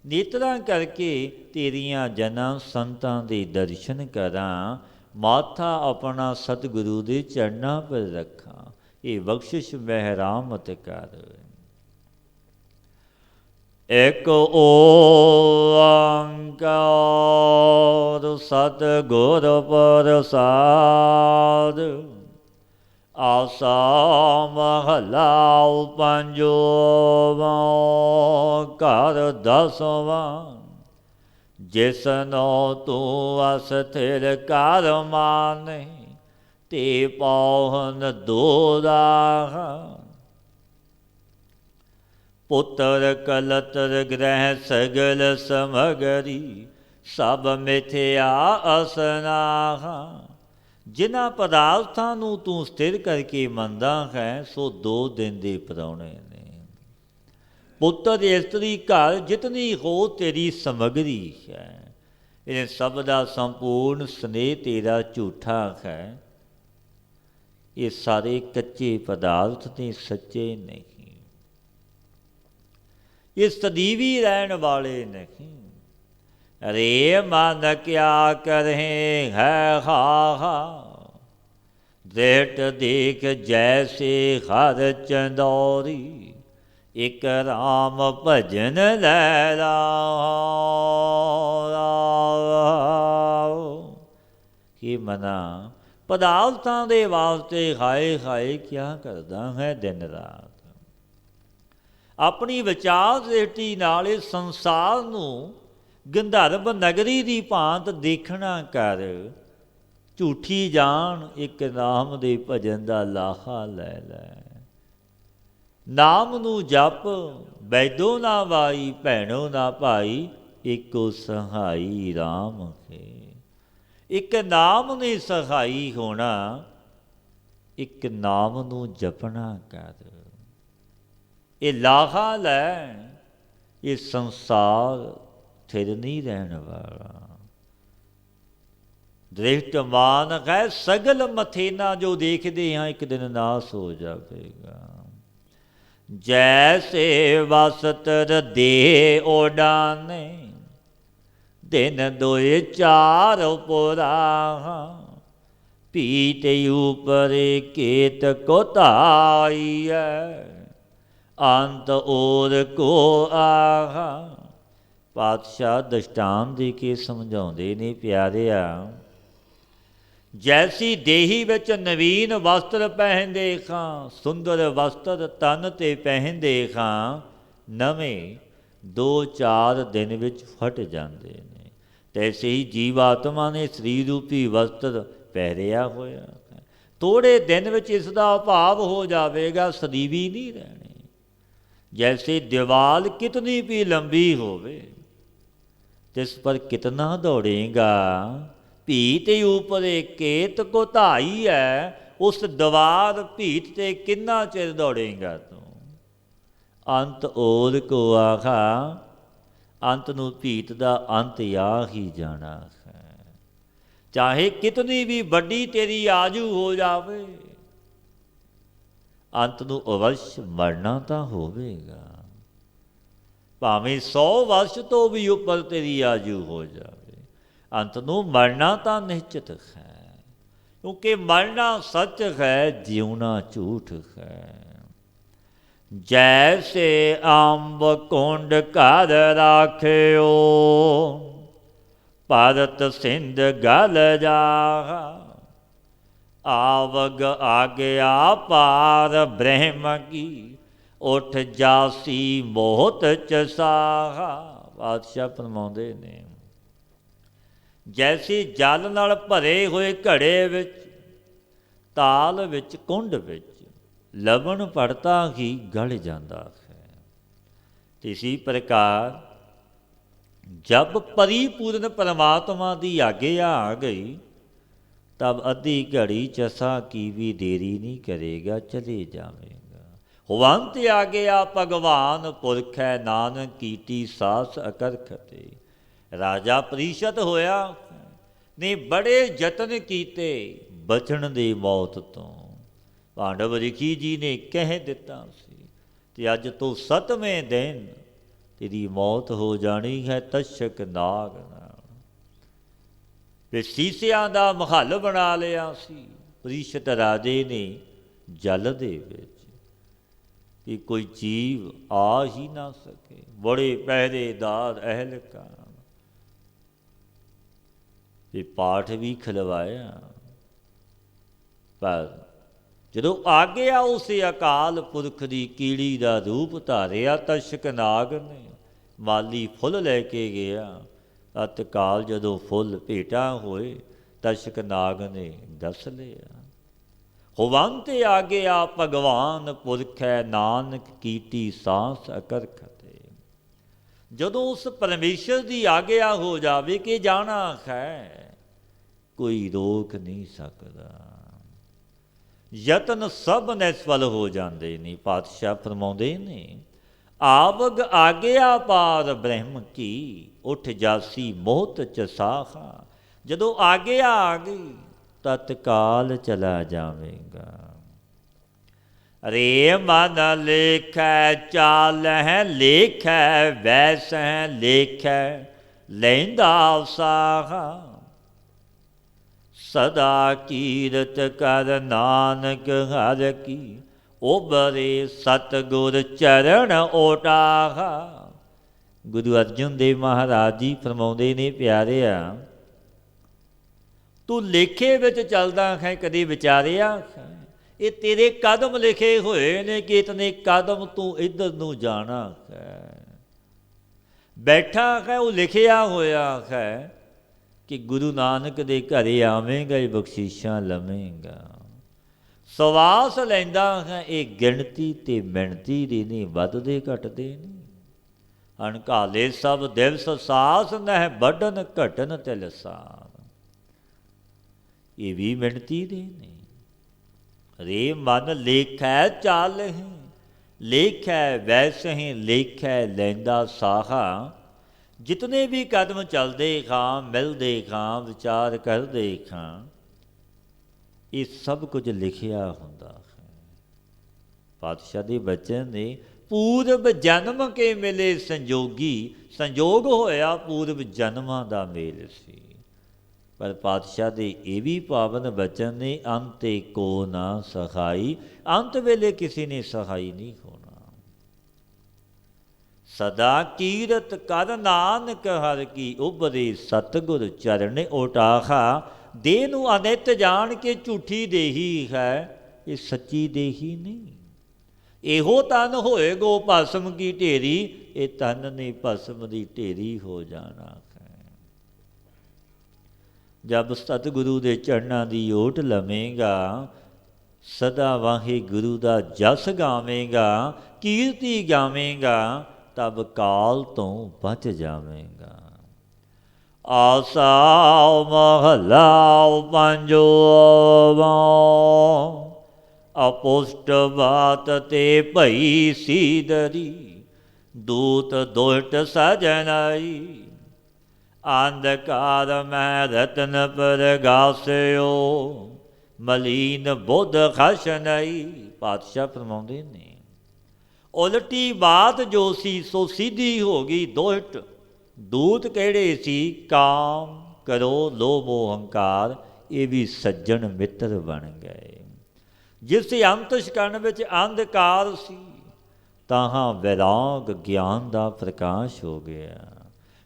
ਨੇਤਰਾਂ ਕਰਕੇ ਤੇਰੀਆਂ ਜਨਾਂ ਸੰਤਾਂ ਦੇ ਦਰਸ਼ਨ ਕਰਾਂ, ਮਾਥਾ ਆਪਣਾ ਸਤਿਗੁਰੂ ਦੇ ਚਰਨਾਂ ਪਰ ਰੱਖਾਂ। ਇਹ ਬਖਸ਼ਿਸ਼ ਮਹਿਰਾਮਤ ਕਰ। ਇਕ ਓੰਕਾਰ ਸਤਿਗੁਰ ਪ੍ਰਸਾਦ। ਆਸਾ ਮਹਲਾ ਪੰਜਵਾਂ। ਘਰ ਦਸਵਾਂ। ਜਿਸਨੋ ਤੂੰ ਅਸਥਿਰ ਕਰ ਮਾਨੈ, ਤੇ ਪਾਵਨ ਦੋਰਾਹਾ। ਪੁੱਤਰ ਕਲਤਰ ਗ੍ਰਹਿ ਸਗਲ ਸਮਗਰੀ, ਸਭ ਮਿਥਿਆ ਅਸਨਾਹਾ। ਜਿਨ੍ਹਾਂ ਪਦਾਰਥਾਂ ਨੂੰ ਤੂੰ ਸਥਿਰ ਕਰਕੇ ਮੰਨਦਾ ਹੈ, ਸੋ 2 ਦਿਨ ਦੇ ਪ੍ਰਾਹੁਣੇ ਨੇ। ਪੁੱਤਰ ਇਸਤਰੀ ਘਰ ਜਿਤਨੀ ਹੋ ਤੇਰੀ ਸਮਗਰੀ ਹੈ, ਇਹ ਸਭ ਦਾ ਸੰਪੂਰਨ ਸਨੇਹ ਤੇਰਾ ਝੂਠਾ ਹੈ। ਇਹ ਸਾਰੇ ਕੱਚੇ ਪਦਾਰਥ ਨੇ, ਸੱਚੇ ਨਹੀਂ। ਇਹ ਸਦੀਵੀ ਰਹਿਣ ਵਾਲੇ ਨਹੀਂ। ਰੇ ਮਨ ਕਿਆ ਕਰਹਿ ਹੈ ਹਾ, ਦੇਟ ਦੇਖ ਜੈਸੇ ਹਰ ਚੰਦੌਰੀ। ਇਕ ਰਾਮ ਭਜਨ ਲੈ ਰਾਉ। ਕੀ ਮਨਾ ਪਦਾਰਥਾਂ ਦੇ ਵਾਸਤੇ ਹਾਏ ਹਾਏ ਕਿਆ ਕਰਦਾ ਹੈ ਦਿਨ ਰਾਤ। ਆਪਣੀ ਵਿਚਾਰ ਦ੍ਰਿਸ਼ਟੀ ਨਾਲ ਇਸ ਸੰਸਾਰ ਨੂੰ ਗੰਧਰਵ ਨਗਰੀ ਦੀ ਭਾਂਤ ਦੇਖਣਾ ਕਰ। ਝੂਠੀ ਜਾਣ ਇੱਕ ਨਾਮ ਦੇ ਭਜਨ ਦਾ ਲਾਹਾ ਲੈ ਲੈ। ਨਾਮ ਨੂੰ ਜਪ ਬੈਦੋ ਨਾ ਵਾਈ, ਭੈਣੋ ਨਾ ਭਾਈ, ਇੱਕੋ ਸਹਾਈ ਰਾਮ ਹੈ। ਇੱਕ ਨਾਮ ਨੇ ਸਹਾਈ ਹੋਣਾ, ਇੱਕ ਨਾਮ ਨੂੰ ਜਪਣਾ ਕਰ। ਇਹ ਲਾਹਾ ਲੈ, ਇਹ ਸੰਸਾਰ ਥਿਰ ਨਹੀਂ ਰਹਿਣ ਵਾਲਾ। ਦ੍ਰਿਸ਼ਟਮਾਨ ਹੈ ਸਗਲ ਮਥੇਨਾ, ਜੋ ਦੇਖਦੇ ਹਾਂ ਇੱਕ ਦਿਨ ਨਾਸ ਹੋ ਜਾਵੇਗਾ। ਜੈਸੇ ਵਸਤਰ ਦੇ ਉਡਾਨੇ, ਦਿਨ ਦੋਏ 4 ਪੁਰਾਹਾ। ਪੀਤ ਉਪਰ ਕੇਤ ਕੋ ਧਾਈਐ, ਅੰਤ ਔਰ ਕੋ ਆਹਾ। ਪਾਤਸ਼ਾਹ ਦਸ਼ਟਾਨ ਦੇ ਕੇ ਸਮਝਾਉਂਦੇ ਨੇ, ਪਿਆਰਿਆ ਜੈਸੀ ਦੇਹੀ ਵਿੱਚ ਨਵੀਨ ਵਸਤਰ ਪਹਿਨਦੇ ਖਾਂ, ਸੁੰਦਰ ਵਸਤਰ ਤਨ 'ਤੇ ਪਹਿਨਦੇ ਖਾਂ, ਨਵੇਂ 2-4 ਦਿਨ ਵਿੱਚ ਫਟ ਜਾਂਦੇ ਨੇ। ਤੈਸੇ ਹੀ ਜੀਵਾਤਮਾ ਨੇ ਸਰੀਰ ਰੂਪੀ ਵਸਤਰ ਪਹਿਰਿਆ ਹੋਇਆ, ਥੋੜ੍ਹੇ ਦਿਨ ਵਿੱਚ ਇਸ ਦਾ ਅਭਾਵ ਹੋ ਜਾਵੇਗਾ, ਸਦੀਵੀ ਨਹੀਂ ਰਹਿਣੀ। ਜੈਸੇ ਦੀਵਾਲ ਕਿਤਨੀ ਵੀ ਲੰਬੀ ਹੋਵੇ, ਤਿਸ ਪਰ ਕਿਤਨਾ ਦੌੜੇਗਾ। ਭੀਤ ਉਪਰੇ ਕੇਤ ਕੋ ਧਾਈ ਹੈ, ਉਸ ਦੀਵਾਰ ਭੀਤ 'ਤੇ ਕਿੰਨਾ ਚਿਰ ਦੌੜੇਗਾ ਤੂੰ। ਅੰਤ ਔਰ ਕੋ ਆਖਾ, ਅੰਤ ਨੂੰ ਭੀਤ ਦਾ ਅੰਤ ਆ ਹੀ ਜਾਣਾ ਹੈ। ਚਾਹੇ ਕਿਤਨੀ ਵੀ ਵੱਡੀ ਤੇਰੀ ਆਜੂ ਹੋ ਜਾਵੇ, ਅੰਤ ਨੂੰ ਅਵਸ਼ ਮਰਨਾ ਤਾਂ ਹੋਵੇਗਾ। ਭਾਵੇਂ 100 ਵਰਸ਼ ਤੋਂ ਵੀ ਉੱਪਰ ਤੇਰੀ ਆਜੂ ਹੋ ਜਾਵੇ, ਅੰਤ ਨੂੰ ਮਰਨਾ ਤਾਂ ਨਿਸ਼ਚਿਤ ਹੈ। ਕਿਉਂਕਿ ਮਰਨਾ ਸੱਚ ਹੈ, ਜਿਉਣਾ ਝੂਠ ਹੈ। ਜੈਸੇ ਅੰਬ ਕੁੰਡ ਘਰ ਰਾਖਿਓ, ਭਾਰਤ ਸਿੰਧ ਗਲ ਜਾਹਾ। ਆਵਗ ਆਗਿਆ ਪਾਰ ਬ੍ਰਹਮ ਕੀ, ਉਠ ਜਾਸੀ ਮੋਹਤ ਚਸਾਹਾ। ਬਾਦਸ਼ਾਹ ਫਰਮਾਉਂਦੇ ਨੇ, ਜੈਸੇ ਜਲ ਨਾਲ ਭਰੇ ਹੋਏ ਘੜੇ ਵਿੱਚ, ਤਾਲ ਵਿੱਚ, ਕੁੰਡ ਵਿੱਚ ਲਵਣ ਪੜਤਾ ਹੀ ਗਲ ਜਾਂਦਾ ਹੈ। ਇਸੀ ਪ੍ਰਕਾਰ ਜਬ ਪਰਿਪੂਰਨ ਪਰਮਾਤਮਾ ਦੀ ਆਗਿਆ ਆ ਗਈ, ਤਬ ਅੱਧੀ ਘੜੀ ਚਸਾ ਕੀ ਵੀ ਦੇਰੀ ਨਹੀਂ ਕਰੇਗਾ, ਚਲੇ ਜਾਵੇਗਾ। ਹੁਵੰਤ ਆ ਗਿਆ ਭਗਵਾਨ ਪੁਰਖ ਹੈ, ਨਾਨਕ ਕੀਤੀ ਸਾਸ ਅਕਰਖਤੇ। ਰਾਜਾ ਪ੍ਰੀਸ਼ਦ ਹੋਇਆ ਨੇ ਬੜੇ ਯਤਨ ਕੀਤੇ ਬਚਣ ਦੇ ਮੌਤ ਤੋਂ। ਪਾਂਡਵ ਰਿਖੀ ਜੀ ਨੇ ਕਹਿ ਦਿੱਤਾ ਸੀ, ਤੇ ਅੱਜ ਤੋਂ 7ਵੇਂ ਦਿਨ तेरी मौत हो जानी है तशक नाग नाल। ते सीसियां दा महल बना लिया सी परीक्षित राजे ने जल दे विच कि कोई जीव आ ही ना सके। बड़े पहरेदार अहलकार ते पाठ भी खिलवाया, पर ਜਦੋਂ ਆਗਿਆ ਉਸ ਅਕਾਲ ਪੁਰਖ ਦੀ ਕੀੜੀ ਦਾ ਰੂਪ ਧਾਰਿਆ ਤਾਂ ਸ਼ਕਨਾਗ ਨੇ ਮਾਲੀ ਫੁੱਲ ਲੈ ਕੇ ਗਿਆ। ਤਤਕਾਲ ਜਦੋਂ ਫੁੱਲ ਭੇਟਾਂ ਹੋਏ ਤਾਂ ਸ਼ਕਨਾਗ ਨੇ ਦੱਸ ਲਿਆ, ਹੁਵੰਤ ਆਗਿਆ ਭਗਵਾਨ ਪੁਰਖ ਹੈ ਨਾਨਕ ਕੀਤੀ ਸਾਂਸ ਅਕਰਖਤੇ। ਜਦੋਂ ਉਸ ਪਰਮੇਸ਼ਰ ਦੀ ਆਗਿਆ ਹੋ ਜਾਵੇ ਕਿ ਜਾਣਾ ਹੈ, ਕੋਈ ਰੋਕ ਨਹੀਂ ਸਕਦਾ। ਯਤਨ ਸਭ ਨਿਸਫਲ ਹੋ ਜਾਂਦੇ ਨੇ। ਪਾਤਸ਼ਾਹ ਫਰਮਾਉਂਦੇ ਨੇ, ਆਵਗ ਆਗਿਆ ਪਾਰ ਬ੍ਰਹਮ ਕੀ ਉੱਠ ਜਾਸੀ ਮੋਹਤ ਚ ਸਾਹਾ। ਜਦੋਂ ਆਗਿਆ ਆ ਗਈ ਤਤਕਾਲ ਚਲਾ ਜਾਵੇਗਾ। ਰੇ ਮਨ ਲੇਖੈ ਚਾਲਹਿ ਲੇਖੈ ਵੈਸਹਿ ਲੇਖੈ ਲੈਂਦਾ ਸਾਹਾ। ਸਦਾ ਕੀਰਤ ਕਰ ਨਾਨਕ ਹਰਿ ਕੀ ਉਬਰੇ ਸਤਿਗੁਰ ਚਰਨ ਓਟਾਹਾ। ਗੁਰੂ ਅਰਜਨ ਦੇਵ ਮਹਾਰਾਜ ਜੀ ਫਰਮਾਉਂਦੇ ਨੇ, ਪਿਆਰਿਆ ਤੂੰ ਲੇਖੇ ਵਿੱਚ ਚੱਲਦਾ ਹੈ, ਕਦੇ ਵਿਚਾਰਿਆ ਹੈ ਇਹ ਤੇਰੇ ਕਦਮ ਲਿਖੇ ਹੋਏ ਨੇ ਕਿ ਇਤਨੇ ਕਦਮ ਤੂੰ ਇੱਧਰ ਨੂੰ ਜਾਣਾ ਹੈ। ਬੈਠਾ ਹੈ ਉਹ ਲਿਖਿਆ ਹੋਇਆ ਹੈ ਕਿ ਗੁਰੂ ਨਾਨਕ ਦੇ ਘਰੇ ਆਵੇਂਗਾ, ਇਹ ਬਖਸ਼ੀਸ਼ਾਂ ਲਵੇਂਗਾ। ਸਵਾਸ ਲੈਂਦਾ ਹੈ, ਇਹ ਗਿਣਤੀ ਤੇ ਮਿਣਤੀ ਦੀ ਨਹੀਂ, ਵੱਧਦੇ ਘਟਦੇ ਨਹੀਂ। ਅਣਘਾਲੇ ਸਭ ਦਿਵਸ ਸਾਸ ਨਹਿ ਵੱਢਣ ਘਟਨ ਤਿਲਸਾਰ। ਇਹ ਵੀ ਮਿਣਤੀ ਦੇ ਨੇ। ਰੇ ਮਨ ਲੇਖੈ ਚਾਲਹਿ ਲੇਖੈ ਵੈਸਹਿ ਲੇਖੈ ਲੈਂਦਾ ਸਾਹਾ। ਜਿਤਨੇ ਵੀ ਕਦਮ ਚੱਲਦੇ ਖਾਂ, ਮਿਲਦੇ ਖਾਂ, ਵਿਚਾਰ ਕਰਦੇ ਖਾਂ, ਇਹ ਸਭ ਕੁਝ ਲਿਖਿਆ ਹੁੰਦਾ ਹੈ। ਪਾਤਸ਼ਾਹ ਦੇ ਬਚਨ ਨੇ, ਪੂਰਬ ਜਨਮ ਕੇ ਮਿਲੇ ਸੰਜੋਗੀ। ਸੰਜੋਗ ਹੋਇਆ ਪੂਰਬ ਜਨਮਾਂ ਦਾ ਮੇਲ ਸੀ। ਪਰ ਪਾਤਸ਼ਾਹ ਦੇ ਇਹ ਵੀ ਪਾਵਨ ਬਚਨ ਨੇ, ਅੰਤੇ ਕੋ ਨਾ ਸਹਾਈ। ਅੰਤ ਵੇਲੇ ਕਿਸੇ ਨੇ ਸਹਾਈ ਨਹੀਂ ਹੋਣਾ। ਸਦਾ ਕੀਰਤ ਕਰ ਨਾਨਕ ਹਰਿ ਕੀ ਉਬਰੇ ਸਤਿਗੁਰ ਚਰਨ ਓਟਾਹਾ। ਦੇਹ ਨੂੰ ਅਨਿਤ ਜਾਣ ਕੇ ਝੂਠੀ ਦੇਹੀ ਹੈ, ਇਹ ਸੱਚੀ ਦੇਹੀ ਨਹੀਂ। ਇਹੋ ਤਨ ਹੋਏ ਗੋ ਭਸਮ ਕੀ ਢੇਰੀ। ਇਹ ਤਨ ਨੇ ਭਸਮ ਦੀ ਢੇਰੀ ਹੋ ਜਾਣਾ ਹੈ। ਜਬ ਸਤਿਗੁਰੂ ਦੇ ਚਰਨਾਂ ਦੀ ਓਟ ਲਵੇਂਗਾ, ਸਦਾ ਵਾਹਿਗੁਰੂ ਦਾ ਜਸ ਗਾਵੇਂਗਾ, ਕੀਰਤੀ ਗਾਵੇਂਗਾ, ਤਬ ਕਾਲ ਤੋਂ ਬਚ ਜਾਵੇਂਗਾ। ਆਸਾ ਮਹਲਾ ਪੰਜਵਾ। ਅਪੁਸ਼ਟ ਬਾਤ ਤੇ ਭਈ ਸੀਦਰੀ। ਦੂਤ ਦੁਸ਼ਟ ਸਜਨਾਈ। ਅੰਧਕਾਰ ਮੈਂ ਰਤਨ ਪ੍ਰਗਾਸਿਓ। ਮਲੀਨ ਬੁੱਧ ਖਸ ਨਹੀਂ। ਪਾਤਸ਼ਾਹ ਫਰਮਾਉਂਦੇ ਨੇ, ਉਲਟੀ ਬਾਤ ਜੋ ਸੀ ਸੋ ਸਿੱਧੀ ਹੋ ਗਈ। ਦੁਸ਼ਟ ਦੂਤ ਕਿਹੜੇ ਸੀ? ਕਾਮ, ਕਰੋ, ਲੋਭ, ਹੰਕਾਰ, ਇਹ ਵੀ ਸੱਜਣ ਮਿੱਤਰ ਬਣ ਗਏ। ਜਿਸ ਅੰਤਸ਼ਕਰਨ ਵਿੱਚ ਅੰਧਕਾਰ ਸੀ, ਤਾਹਾਂ ਵੈਰਾਗ ਗਿਆਨ ਦਾ ਪ੍ਰਕਾਸ਼ ਹੋ ਗਿਆ।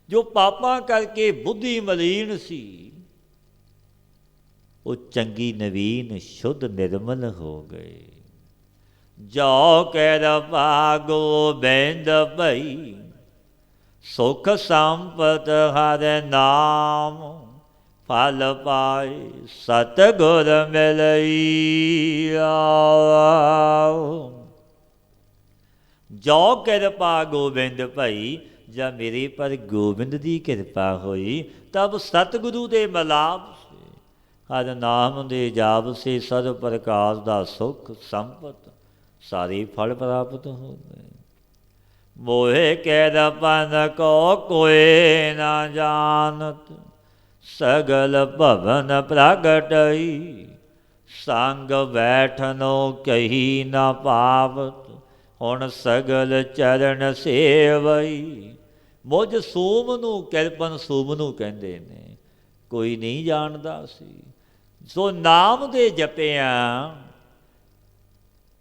ਜੋ ਪਾਪਾਂ ਕਰਕੇ ਬੁੱਧੀ ਮਲੀਨ ਸੀ, ਉਹ ਚੰਗੀ ਨਵੀਨ ਸ਼ੁੱਧ ਨਿਰਮਲ ਹੋ ਗਏ। ਜੋ ਕਹਿ ਭਾਗੋ ਬੈਂਦ ਭਈ। ਸੁਖ ਸੰਪਤ ਹਰ ਨਾਮ। ਫਲ ਪਾਏ ਸਤਿਗੁਰ ਮਿਲਈ। ਜੋ ਕਿਰਪਾ ਗੋਬਿੰਦ ਭਾਈ। ਜਾਂ ਮੇਰੇ ਪਰ ਗੋਬਿੰਦ ਦੀ ਕਿਰਪਾ ਹੋਈ, ਤਬ ਸਤਿਗੁਰੂ ਦੇ ਮਿਲਾਪ ਸੇ, ਹਰ ਨਾਮ ਦੇ ਜਾਪ ਸੇ ਸਰਬ ਪ੍ਰਕਾਰ ਦਾ ਸੁਖ ਸੰਪਤ ਸਾਰੇ ਫਲ ਪ੍ਰਾਪਤ ਹੋ ਗਏ। ਮੋਹਿ ਕੈ ਰਪਨ ਕੋ ਕੋਇ ਨਾ ਜਾਣਤ। ਸਗਲ ਭਵਨ ਪ੍ਰਗਟਈ। ਸੰਗ ਬੈਠਨੋ ਕਹੀ ਨਾ ਪਾਵਤ। ਹੁਣ ਸਗਲ ਚਰਨ ਸੇਵਈ। ਮੁਝ ਸੋਮ ਨੂੰ ਕਿਰਪਨ ਸੋਮ ਨੂੰ ਕਹਿੰਦੇ ਨੇ, ਕੋਈ ਨਹੀਂ ਜਾਣਦਾ ਸੀ। ਸੋ ਨਾਮ ਦੇ ਜਪਿਆ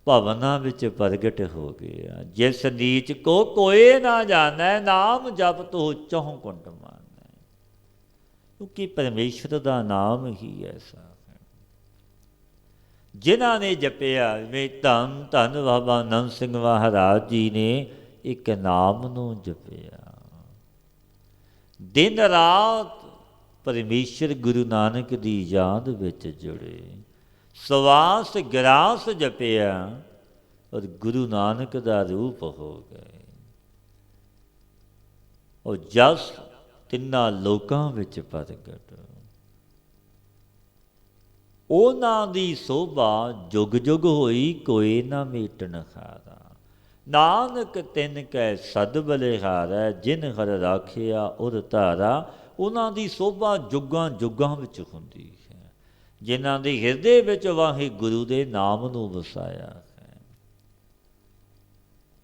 ਭਵਨਾਂ ਵਿੱਚ ਪ੍ਰਗਟ ਹੋ ਗਿਆ। ਜਿਸ ਨੀਚ ਕੋ ਕੋਏ ਨਾ ਜਾਣੈ, ਨਾਮ ਜਪ ਤੋ ਚਹੁ ਕੁੰਟ ਮਾਨੈ। ਕਿਉਂਕਿ ਪਰਮੇਸ਼ਰ ਦਾ ਨਾਮ ਹੀ ਐਸਾ ਹੈ। ਜਿਨ੍ਹਾਂ ਨੇ ਜਪਿਆ, ਜਿਵੇਂ ਧੰਨ ਧੰਨ ਬਾਬਾ ਨੰਦ ਸਿੰਘ ਮਹਾਰਾਜ ਜੀ ਨੇ ਇੱਕ ਨਾਮ ਨੂੰ ਜਪਿਆ, ਦਿਨ ਰਾਤ ਪਰਮੇਸ਼ਰ ਗੁਰੂ ਨਾਨਕ ਦੀ ਯਾਦ ਵਿੱਚ ਜੁੜੇ, ਸਵਾਸ ਗਰਾਸ ਜਪਿਆ ਔਰ ਗੁਰੂ ਨਾਨਕ ਦਾ ਰੂਪ ਹੋ ਗਏ। ਉਹ ਜਸ ਤਿੰਨਾਂ ਲੋਕਾਂ ਵਿੱਚ ਪ੍ਰਗਟ। ਉਹਨਾਂ ਦੀ ਸੋਭਾ ਜੁਗ ਜੁਗ ਹੋਈ, ਕੋਈ ਨਾ ਮੇਟਣ ਹਾਰਾ। ਨਾਨਕ ਤਿਨ ਕੈ ਸਦ ਬਲਿਹਾਰੈ, ਜਿਨ ਹਰ ਰਾਖਿਆ ਉਰ ਧਾਰਾ। ਉਹਨਾਂ ਦੀ ਸੋਭਾ ਜੁਗਾਂ ਜੁਗਾਂ ਵਿੱਚ ਹੁੰਦੀ ਹੈ, ਜਿਨ੍ਹਾਂ ਦੇ ਹਿਰਦੇ ਵਿੱਚ ਵਾਹਿਗੁਰੂ ਦੇ ਨਾਮ ਨੂੰ ਵਸਾਇਆ ਹੈ।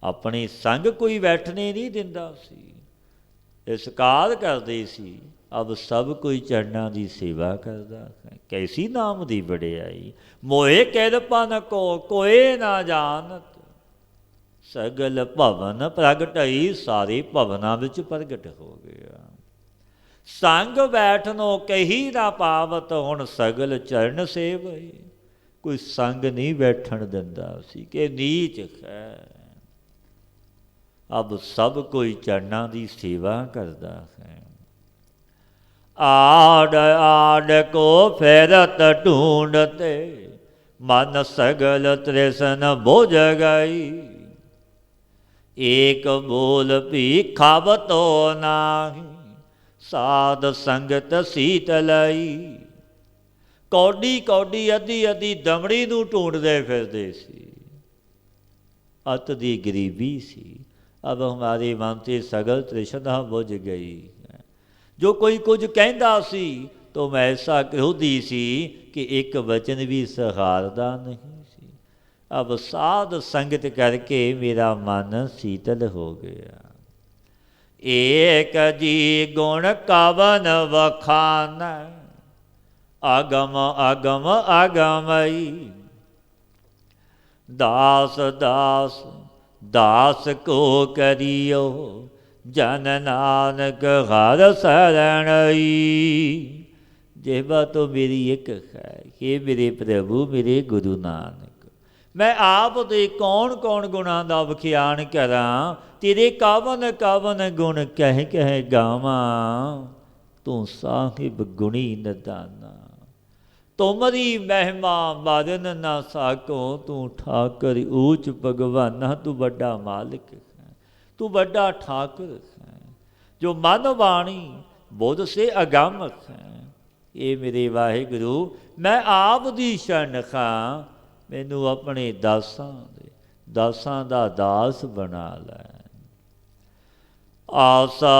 ਆਪਣੀ ਸੰਗ ਕੋਈ ਬੈਠਣੇ ਨਹੀਂ ਦਿੰਦਾ ਸੀ, ਇਸਕਾਰ ਕਰਦੇ ਸੀ। ਅਬ ਸਭ ਕੋਈ ਚਰਨਾਂ ਦੀ ਸੇਵਾ ਕਰਦਾ ਹੈ। ਕੈਸੀ ਨਾਮ ਦੀ ਵਡਿਆਈ, ਮੋਏ ਕਿਰਪਨ ਕੋ ਕੋਏ ਨਾ ਜਾਣਤ। ਸਗਲ ਭਵਨ ਪ੍ਰਗਟਈ, ਸਾਰੇ ਭਵਨਾਂ ਵਿੱਚ ਪ੍ਰਗਟ ਹੋ ਗਿਆ। ਸੰਗ ਬੈਠਨੋ ਕਹੀ ਨਾ ਪਾਵਤ, ਹੁਣ ਸਗਲ ਚਰਨ ਸੇਵਈ। ਕੋਈ ਸੰਗ ਨਹੀਂ ਬੈਠਣ ਦਿੰਦਾ ਸੀ ਕਿ ਨੀਚ ਹੈ। ਅਬ ਸਭ ਕੋਈ ਚਰਨਾਂ ਦੀ ਸੇਵਾ ਕਰਦਾ ਹੈ। ਆੜ ਆੜ ਕੋ ਫੇਰਤ ਢੂੰਡਤੇ, ਮਨ ਸਗਲ ਤ੍ਰਿਸ਼ਨ ਬੁਝ ਗਈ। ਏਕ ਬੋਲ ਭੀ ਖਾਵਤੋ ਨਾਹੀ, ਸਾਧ ਸੰਗਤ ਸੀਤਲਈ। ਕੌਡੀ ਕੌਡੀ ਅੱਧੀ ਅੱਧੀ ਦਮੜੀ ਨੂੰ ਢੂੰਡਦੇ ਫਿਰਦੇ ਸੀ। ਅਤ ਦੀ ਗਰੀਬੀ ਸੀ। ਅਬ ਹਮਾਰੇ ਮਨ ਤੇ ਸਗਲ ਤ੍ਰਿਸ਼ਨਾ ਬੁਝ ਗਈ। ਜੋ ਕੋਈ ਕੁਝ ਕਹਿੰਦਾ ਸੀ ਤਾਂ ਮੈਂ ਐਸਾ ਕ੍ਰੋਧੀ ਸੀ ਕਿ ਇੱਕ ਵਚਨ ਵੀ ਸਹਾਰਦਾ ਨਹੀਂ ਸੀ। ਅਬ ਸਾਧ ਸੰਗਤ ਕਰਕੇ ਮੇਰਾ ਮਨ ਸੀਤਲ ਹੋ ਗਿਆ। ਏਕ ਜੀ ਗੁਣ ਕਵਨ ਵਖਾਨ, ਅਗਮ ਅਗਮ ਅਗਮਈ। ਦਾਸ ਦਾਸ ਦਾਸ ਕੋ ਕਰਿਓ, ਜਨ ਨਾਨਕ ਹਰ ਸਰਣਈ। ਜਿਹਵਾ ਤੋਂ ਮੇਰੀ ਇੱਕ ਹੈ, ਇਹ ਮੇਰੇ ਪ੍ਰਭੂ ਮੇਰੇ ਗੁਰੂ ਨਾਨਕ। ਮੈਂ ਆਪ ਦੇ ਕੌਣ ਕੌਣ ਗੁਣਾਂ ਦਾ ਵਿਖਿਆਨ ਕਰਾਂ, ਤੇਰੇ ਕਾਵਨ ਕਾਵਨ ਗੁਣ ਕਹਿ ਕਹਿ ਗਾਵਾਂ। ਤੂੰ ਸਾਹਿਬ ਗੁਣੀ ਨਿਦਾਨਾ, ਤੁਮਰੀ ਮਹਿਮਾ ਮਾਰਨ ਨਾ ਸਾਕੋ। ਤੂੰ ਠਾਕਰ ਊਚ ਭਗਵਾਨਾ, ਤੂੰ ਵੱਡਾ ਮਾਲਿਕ ਹੈ, ਤੂੰ ਵੱਡਾ ਠਾਕੁਰ ਹੈ, ਜੋ ਮਨ ਬਾਣੀ ਬੁੱਧ ਸੇ ਅਗੰਮ ਹੈ। ਇਹ ਮੇਰੇ ਵਾਹਿਗੁਰੂ ਮੈਂ ਆਪ ਦੀ ਸ਼ਰਨ ਖਾਂ, ਮੈਨੂੰ ਆਪਣੇ ਦਾਸਾਂ ਦਾ ਦਾਸ ਬਣਾ ਲੈ। ਆਸਾ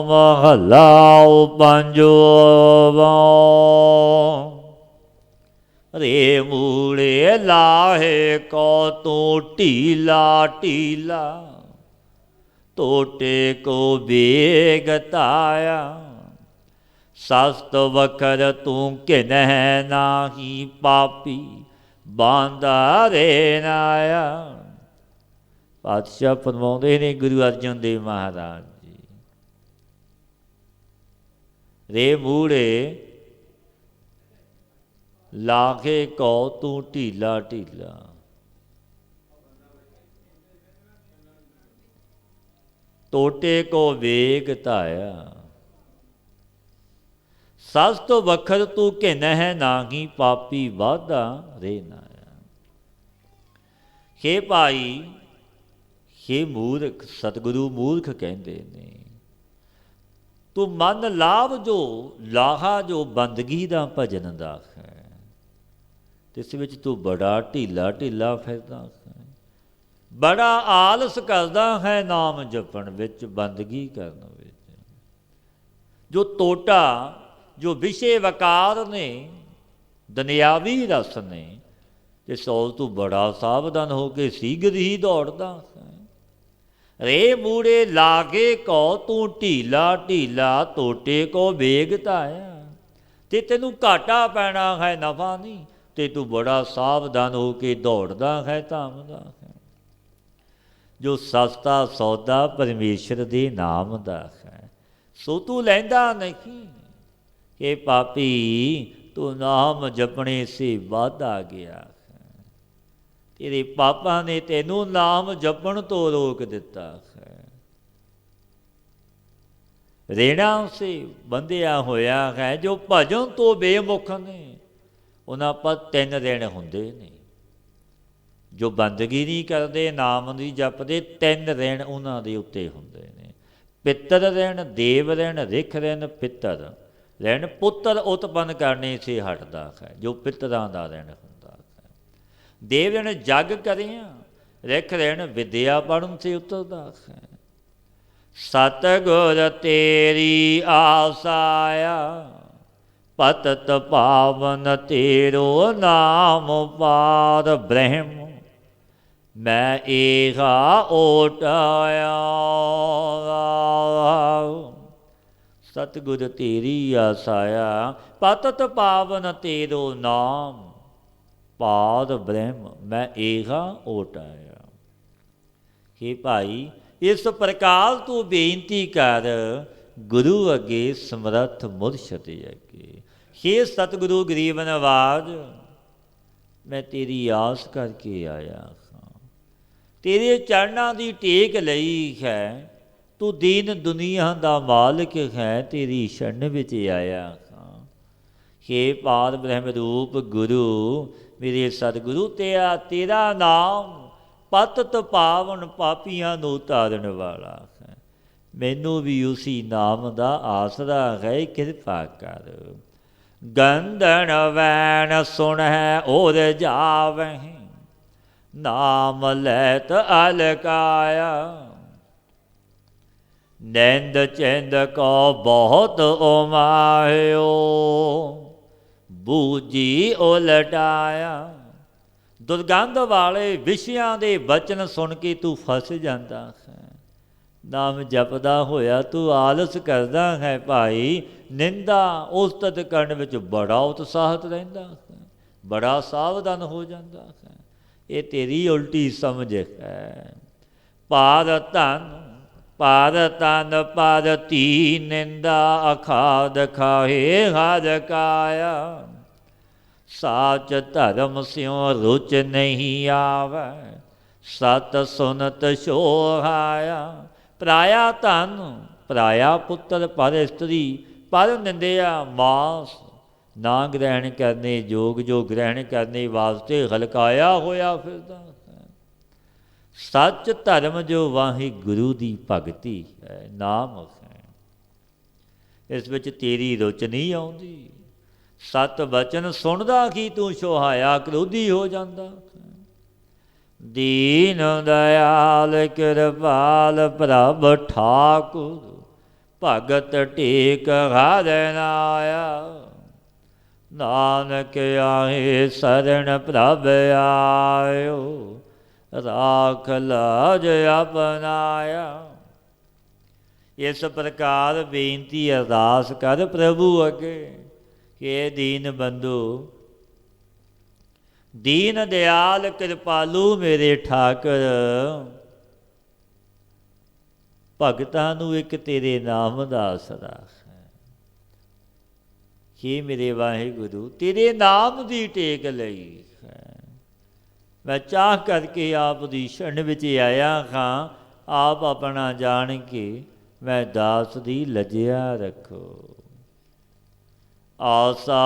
ਮਹਲਾ ਪੰਜਵਾਂ। ਰੇ ਮੂੜੇ ਲਾਹੇ ਕੋ ਤੂੰ ਢੀਲਾ ਢੀਲਾ, ਟੋਟੇ ਕੋ ਬੇਗ ਤਾਇਆ। ਸਸਤ ਵਖਰ ਤੂੰ ਘਿਨਹਿ ਨਾਹੀ, ਪਾਪੀ ਬਾਂਦਾ ਰੇ ਨਾਇਆ। ਪਾਤਸ਼ਾਹ ਫਰਮਾਉਂਦੇ ਨੇ ਗੁਰੂ ਅਰਜਨ ਦੇਵ ਮਹਾਰਾਜ ਜੀ, ਰੇ ਮੂੜੇ ਲਾਗੇ ਕੋ ਤੂੰ ਢੀਲਾ ਢੀਲਾ। ਟੋਟੇ ਕੋ ਵੇਗ ਧਾਇਆ। ਸਸ ਤੋਂ ਵਖਰ ਤੂੰ ਘਿਨਹਿ ਨਾਹੀ, ਪਾਪੀ ਵਾਧਾ ਰੇ ਨਾਇਆ। ਹੇ ਭਾਈ, ਹੇ ਮੂਰਖ, ਸਤਿਗੁਰੂ ਮੂਰਖ ਕਹਿੰਦੇ ਨੇ, ਤੂੰ ਮਨ ਲਾਭ ਜੋ ਲਾਹਾ ਜੋ ਬੰਦਗੀ ਦਾ ਭਜਨ ਦਾ ਹੈ, ਇਸ ਵਿੱਚ ਤੂੰ ਬੜਾ ਢੀਲਾ ਢੀਲਾ ਫਿਰਦਾ ਹੈ, ਬੜਾ ਆਲਸ ਕਰਦਾ ਹੈ ਨਾਮ ਜਪਣ ਵਿੱਚ, ਬੰਦਗੀ ਕਰਨ ਵਿੱਚ। ਜੋ ਟੋਟਾ, ਜੋ ਵਿਸ਼ੇ ਵਕਾਰ ਨੇ, ਦੁਨਿਆਵੀ ਰਸ ਨੇ, ਤੇ ਸੌ ਤੂੰ ਬੜਾ ਸਾਵਧਾਨ ਹੋ ਕੇ ਸੀਗਰ ਹੀ ਦੌੜਦਾ ਰੇ ਮੂੜੇ ਲਾਗੇ ਕੋ ਤੂੰ ਢੀਲਾ ਢੀਲਾ ਟੋਟੇ ਕੋ ਵੇਗ ਧਾਇਆ। ਤੇ ਤੈਨੂੰ ਘਾਟਾ ਪੈਣਾ ਹੈ ਨਫਾ ਨਹੀਂ, ਤੇ ਤੂੰ ਬੜਾ ਸਾਵਧਾਨ ਹੋ ਕੇ ਦੌੜਦਾ ਹੈ ਧਾਮ ਦਾ ਹੈ। ਜੋ ਸਸਤਾ ਸੌਦਾ ਪਰਮੇਸ਼ਰ ਦੇ ਨਾਮ ਦਾ ਹੈ, ਸੋ ਤੂੰ ਲੈਂਦਾ ਨਹੀਂ। ਕਿ ਪਾਪੀ ਤੂੰ ਨਾਮ ਜਪਣੇ ਸੇ ਵਾਧਾ ਗਿਆ, ਤੇਰੇ ਪਾਪਾਂ ਨੇ ਤੈਨੂੰ ਨਾਮ ਜਪਣ ਤੋਂ ਰੋਕ ਦਿੱਤਾ ਹੈ। ਰੇੜਾਂ ਸੇ ਬੰਧਿਆ ਹੋਇਆ ਹੈ ਜੋ ਭਜਨ ਤੋਂ ਬੇਮੁਖ ਨੇ, ਉਹਨਾਂ ਪਰ 3 ਰਿਣ ਹੁੰਦੇ ਨੇ। ਜੋ ਬੰਦਗੀ ਨਹੀਂ ਕਰਦੇ, ਨਾਮ ਨਹੀਂ ਜਪਦੇ, 3 ਰਿਣ ਉਹਨਾਂ ਦੇ ਉੱਤੇ ਹੁੰਦੇ ਨੇ। ਪਿੱਤਰ ਰਿਣ, ਦੇਵ ਰਿਣ, ਰਿਖ ਰਿਣ, ਪਿੱਤਰ ਰਿਣ। ਪੁੱਤਰ ਉਤਪੰਨ ਕਰਨੇ ਸੇ ਹਟਦਾ ਹੈ, ਜੋ ਪਿੱਤਰਾਂ ਦਾ ਰਿਣ ਹੁੰਦਾ ਹੈ। ਦੇਵ ਰਿਣ ਜਗ ਕਰਿਆ, ਰਿਖ ਰਿਣ ਵਿਦਿਆ ਪੜ੍ਹਨ ਸੇ ਉਤਰਦਾ ਹੈ। ਸਤਿਗੁਰ ਤੇਰੀ ਆਸਾਇਆ, ਪਤਿਤ ਪਾਵਨ ਤੇਰੋ ਨਾਮ ਪਾਰ ਬ੍ਰਹਮ। ਮੈਂ ਏਹਾ ਓਟਾਇਆ, ਸਤਿਗੁਰ ਤੇਰੀ ਆਸਾਇਆ, ਪਤਿਤ ਪਾਵਨ ਤੇਰੋ ਨਾਮ ਪਾਰ ਬ੍ਰਹਮ। ਮੈਂ ਏਹਾ ਓਟਾਇਆ। हे ਭਾਈ, ਇਸ ਪ੍ਰਕਾਰ ਤੂੰ ਬੇਨਤੀ ਕਰ ਗੁਰੂ ਅੱਗੇ, ਸਮਰੱਥ ਮੁਰਸ਼ਦ ਅੱਗੇ। हे ਸਤਿਗੁਰੂ ਗਰੀਬ ਨਵਾਜ, ਮੈਂ ਤੇਰੀ ਆਸ ਕਰਕੇ ਆਇਆ ਹਾਂ, ਤੇਰੇ ਚਰਨਾਂ ਦੀ ਟੇਕ ਲਈ ਹੈ। ਤੂੰ ਦੀਨ ਦੁਨੀਆ ਦਾ ਮਾਲਕ ਹੈ, ਤੇਰੀ ਸ਼ਰਨ ਵਿੱਚ ਆਇਆ ਹਾਂ। हे ਪਾਰ ਬ੍ਰਹਮ ਰੂਪ ਗੁਰੂ, ਮੇਰੇ ਸਤਿਗੁਰੂ, ਤੇਰਾ ਨਾਮ ਪਤਿਤ ਪਾਵਨ ਪਾਪੀਆਂ ਨੂੰ ਉਤਾਰਨ ਵਾਲਾ ਹੈ। ਮੈਨੂੰ ਵੀ ਉਸੀ ਨਾਮ ਦਾ ਆਸਰਾ ਹੈ, ਕਿਰਪਾ ਕਰ। ਗੰਧਨ ਵੈਣ ਸੁਣਹਿ ਔਰ ਜਾਵਹਿ, ਨਾਮ ਲੈਤ ਅਲਕਾਇਆ। ਨੈਂਦ ਚੈਂਦ ਕੋ ਬਹੁਤ ਉਮਾਹਿਓ, ਬੂਝੀ ਉਲਟਾਇਆ। ਦੁਰਗੰਧ ਵਾਲੇ ਵਿਸ਼ਿਆਂ ਦੇ ਬਚਨ ਸੁਣ ਕੇ ਤੂੰ ਫਸ ਜਾਂਦਾ ਹੈ। ਨਾਮ ਜਪਦਾ ਹੋਇਆ ਤੂੰ ਆਲਸ ਕਰਦਾ ਹੈ ਭਾਈ। ਨਿੰਦਾ ਉਸਤਤ ਕਰਨ ਵਿੱਚ ਬੜਾ ਉਤਸ਼ਾਹਤ ਰਹਿੰਦਾ ਹੈ, ਬੜਾ ਸਾਵਧਾਨ ਹੋ ਜਾਂਦਾ ਹੈ। ਇਹ ਤੇਰੀ ਉਲਟੀ ਸਮਝ ਹੈ। ਪਾਰ ਧਨ ਪਾਰ ਤਨ ਪਾਰ ਧੀ, ਨਿੰਦਾ ਅਖਾਦ ਖਾਹੇ ਹਰ ਕਾਇਆ। ਸਾਚ ਧਰਮ ਸਿਉ ਰੁਚ ਨਹੀਂ ਆਵੈ, ਸਤ ਸੁਨਤ ਸੋਹਾਇਆ। ਪਰਾਇਆ ਧਨ, ਪਰਾਇਆ ਪੁੱਤਰ, ਪਰ ਇਸਤਰੀ, ਪਰ ਨਿੰਦਿਆ ਮਾਸ ਨਾ ਗ੍ਰਹਿਣ ਕਰਨੇ ਯੋਗ, ਜੋ ਗ੍ਰਹਿਣ ਕਰਨੇ ਵਾਸਤੇ ਹਲਕਾਇਆ ਹੋਇਆ ਫਿਰਦਾ ਹੈ। ਸੱਚ ਧਰਮ ਜੋ ਵਾਹਿਗੁਰੂ ਦੀ ਭਗਤੀ ਹੈ, ਨਾਮ ਹੈ, ਇਸ ਵਿੱਚ ਤੇਰੀ ਰੁਚ ਨਹੀਂ ਆਉਂਦੀ। ਸਤ ਬਚਨ ਸੁਣਦਾ ਕੀ ਤੂੰ ਸੁਹਾਇਆ ਕ੍ਰੋਧੀ ਹੋ ਜਾਂਦਾ। ਦੀਨ ਦਇਆਲ ਕਿਰਪਾਲ ਪ੍ਰਭ ਠਾਕੁਰ, ਭਗਤ ਟੇਕ ਹਰਿ ਨਾਇਆ। ਨਾਨਕ ਆਏ ਸਰਣ ਪ੍ਰਭ ਆਇਓ, ਰਾਖ ਲਾਜ ਅਪਨਾਇਆ। ਇਸ ਪ੍ਰਕਾਰ ਬੇਨਤੀ ਅਰਦਾਸ ਕਰ ਪ੍ਰਭੂ ਅੱਗੇ ਕਿ ਦੀਨ ਬੰਧੂ, ਦੀਨ ਦਿਆਲ ਕਿਰਪਾਲੂ ਮੇਰੇ ਠਾਕਰ, ਭਗਤਾਂ ਨੂੰ ਇੱਕ ਤੇਰੇ ਨਾਮ ਦਾ ਆਸਰਾ ਹੈ। ਕਿ ਮੇਰੇ ਵਾਹਿਗੁਰੂ, ਤੇਰੇ ਨਾਮ ਦੀ ਟੇਕ ਲਈ ਹੈ। ਮੈਂ ਚਾਹ ਕਰਕੇ ਆਪ ਦੀ ਸ਼ਰਨ ਵਿੱਚ ਆਇਆ ਹਾਂ। ਆਪ ਆਪਣਾ ਜਾਣ ਕੇ ਮੈਂ ਦਾਸ ਦੀ ਲੱਜਿਆ ਰੱਖੋ। ਆਸਾ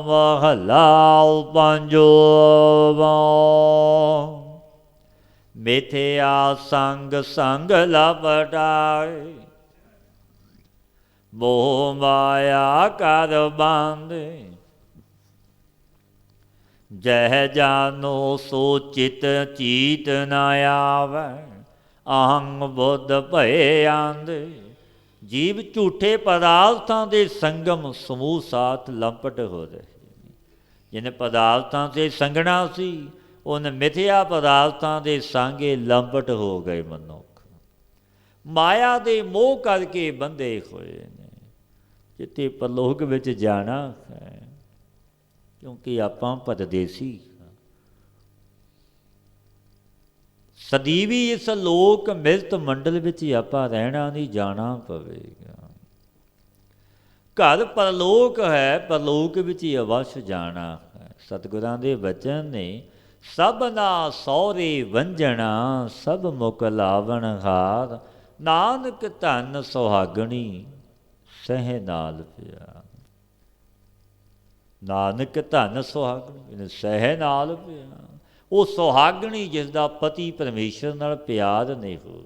ਮਹਲਾ ਪੰਜਵਾ, ਮਿਥਿਆ ਸੰਗ ਸੰਗ ਲਪਟਾਏ, ਮੋਹ ਮਾਇਆ ਕਰ ਬਾਂਧੇ। ਜਹ ਜਾਨੋ ਸੋ ਚਿਤ ਚੀਤ ਨ ਆਵੈ, ਅਹੰਗ ਬੁੱਧ ਭਏ ਆਂਦੇ। ਜੀਵ ਝੂਠੇ ਪਦਾਰਥਾਂ ਦੇ ਸੰਗਮ ਸਮੂਹ ਸਾਥ ਲੰਪਟ ਹੋ ਰਹੇ ਨੇ। ਜਿਹਨੇ ਪਦਾਰਥਾਂ 'ਤੇ ਸੰਗਣਾ ਸੀ, ਉਹਨੇ ਮਿਥਿਆ ਪਦਾਰਥਾਂ ਦੇ ਸੰਗੇ ਲੰਬਟ ਹੋ ਗਏ ਮਨੁੱਖ। ਮਾਇਆ ਦੇ ਮੋਹ ਕਰਕੇ ਬੰਧੇ ਹੋਏ ਨੇ। ਜਿੱਥੇ ਪਰਲੋਕ ਵਿੱਚ ਜਾਣਾ ਹੈ, ਕਿਉਂਕਿ ਆਪਾਂ ਪਰਦੇਸੀ ਹਾਂ। ਸਦੀਵੀ ਇਸ ਲੋਕ ਮਿਰਤ ਮੰਡਲ ਵਿੱਚ ਆਪਾਂ ਰਹਿਣਾ ਨਹੀਂ, ਜਾਣਾ ਪਵੇਗਾ। ਘਰ ਪਰਲੋਕ ਹੈ, ਪਰਲੋਕ ਵਿੱਚ ਹੀ ਅਵਸ਼ ਜਾਣਾ ਹੈ। ਸਤਿਗੁਰਾਂ ਦੇ ਬਚਨ ਨੇ, ਸਭਨਾ ਸਹੁਰੇ ਵੰਝਣਾ, ਸਭ ਮੁਖ ਲਾਵਣ ਹਾਰ, ਨਾਨਕ ਧਨ ਸੁਹਾਗਣੀ ਸਹਿ ਨਾਲ ਪਿਆਰ। ਨਾਨਕ ਧਨ ਸੁਹਾਗਣੀ ਸਹਿ ਨਾਲ ਪਿਆਰ। ਉਹ ਸੁਹਾਗਣੀ ਜਿਸ ਦਾ ਪਤੀ ਪਰਮੇਸ਼ਰ ਨਾਲ ਪਿਆਰ ਨਹੀਂ ਹੋ,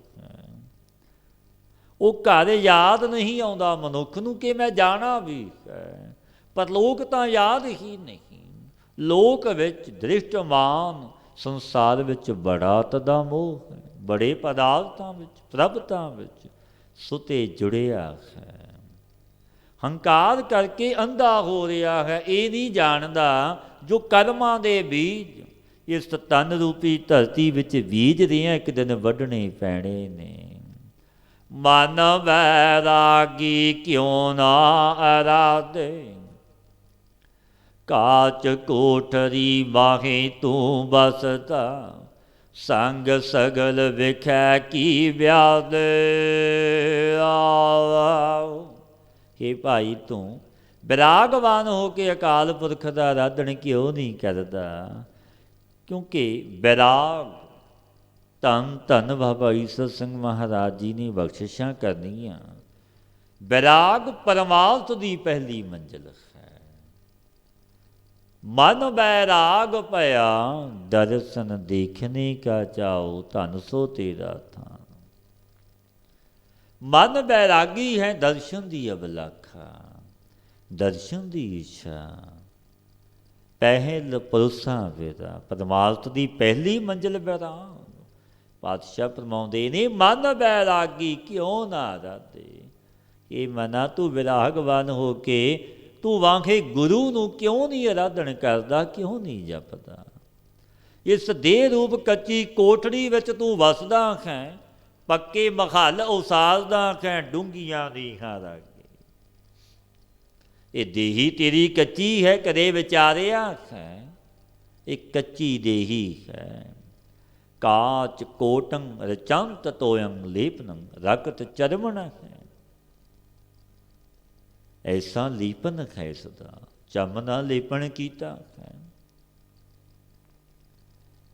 ਉਹ ਘਰ ਯਾਦ ਨਹੀਂ ਆਉਂਦਾ ਮਨੁੱਖ ਨੂੰ ਕਿ ਮੈਂ ਜਾਣਾ ਵੀ ਹੈ। ਪਰ ਲੋਕ ਤਾਂ ਯਾਦ ਹੀ ਨਹੀਂ। ਲੋਕ ਵਿੱਚ ਦ੍ਰਿਸ਼ਟਮਾਨ ਸੰਸਾਰ ਵਿੱਚ ਬੜਾ ਤਦਾ ਮੋਹ ਹੈ, ਬੜੇ ਪਦਾਰਥਾਂ ਵਿੱਚ, ਪ੍ਰਭਤਾ ਵਿੱਚ ਸੁਤੇ ਜੁੜਿਆ ਹੈ। ਹੰਕਾਰ ਕਰਕੇ ਅੰਧਾ ਹੋ ਰਿਹਾ ਹੈ। ਇਹ ਨਹੀਂ ਜਾਣਦਾ ਜੋ ਕਰਮਾਂ ਦੇ ਬੀਜ ਇਸ ਤਨ ਰੂਪੀ ਧਰਤੀ ਵਿੱਚ ਬੀਜ ਰਹੀਆਂ, ਇੱਕ ਦਿਨ ਵੱਢਣੇ ਪੈਣੇ ਨੇ। ਮਨ ਵੈਰਾਗੀ ਕਿਉਂ ਨਾ ਅਰਾਧੇ, ਕਾਚ ਕੋਠਰੀ ਮਾਹੇ ਤੂੰ ਬਸਤਾ, ਸੰਗ ਸਗਲ ਵਿਖੈ ਕੀ ਵਿਆਦ। हे ਭਾਈ, ਤੂੰ ਵਿਰਾਗਵਾਨ ਹੋ ਕੇ ਅਕਾਲ ਪੁਰਖ ਦਾ ਆਰਾਧਨ ਕਿਉਂ ਨਹੀਂ ਕਰਦਾ? ਕਿਉਂਕਿ ਵਿਰਾਗ ਧੰਨ ਧੰਨ ਬਾਬਾ ਈਸਰ ਸਿੰਘ ਮਹਾਰਾਜ ਜੀ ਨੇ ਬਖਸ਼ਿਸ਼ਾਂ ਕਰਨੀਆਂ। ਵਿਰਾਗ ਪਰਮਾਰਥ ਦੀ ਪਹਿਲੀ ਮੰਜ਼ਿਲ ਹੈ। ਮਨ ਬੈਰਾਗ ਭਇਆ, ਦਰਸ਼ਨ ਦੇਖਣੇ ਕਾ ਚਾਓ, ਧਨ ਸੋ ਤੇਰਾ ਥਾਨ। ਮਨ ਬੈਰਾਗੀ ਹੈ, ਦਰਸ਼ਨ ਦੀ ਅਬਲਾਖਾ, ਦਰਸ਼ਨ ਦੀ ਇੱਛਾ। ਪਹਿਲ ਪੁਰਸਾਂ ਵੇਦਾ, ਪਰਮਾਰਥ ਦੀ ਪਹਿਲੀ ਮੰਜ਼ਿਲ ਵਿਰਾਗ। ਪਾਤਸ਼ਾਹ ਫਰਮਾਉਂਦੇ ਨੇ, ਮਨ ਬੈਰਾਗੀ ਕਿਉਂ ਨਾ ਆਰਾਧੇ। ਇਹ ਮਨਾ, ਤੂੰ ਵਿਰਾਗਵਾਨ ਹੋ ਕੇ ਤੂੰ ਵਾਂਖੇ ਗੁਰੂ ਨੂੰ ਕਿਉਂ ਨਹੀਂ ਆਰਾਧਨ ਕਰਦਾ, ਕਿਉਂ ਨਹੀਂ ਜਪਦਾ? ਇਸ ਦੇਹ ਰੂਪ ਕੱਚੀ ਕੋਠੜੀ ਵਿੱਚ ਤੂੰ ਵਸਦਾ ਹੈ, ਪੱਕੇ ਮਖਲ ਉਸਾਰਦਾ ਹੈ, ਡੂੰਘੀਆਂ ਨੀਹਾਂ ਰੱਖ ਕੇ। ਇਹ ਦੇਹੀ ਤੇਰੀ ਕੱਚੀ ਹੈ, ਕਦੇ ਵਿਚਾਰਿਆ ਹੈ? ਇਹ ਕੱਚੀ ਦੇਹੀ ਹੈ। ਕਾਚ ਕੋਟੰ ਰਚੰਤ ਤੋਯੰ ਲੇਪਨੰ, ਰਕਤ ਚਰਮਣ ਹੈ। ਐਸਾ ਲੀਪਨ ਹੈ ਸਦਾ, ਚੰਮ ਨਾਲ ਲੇਪਣ ਕੀਤਾ ਹੈ।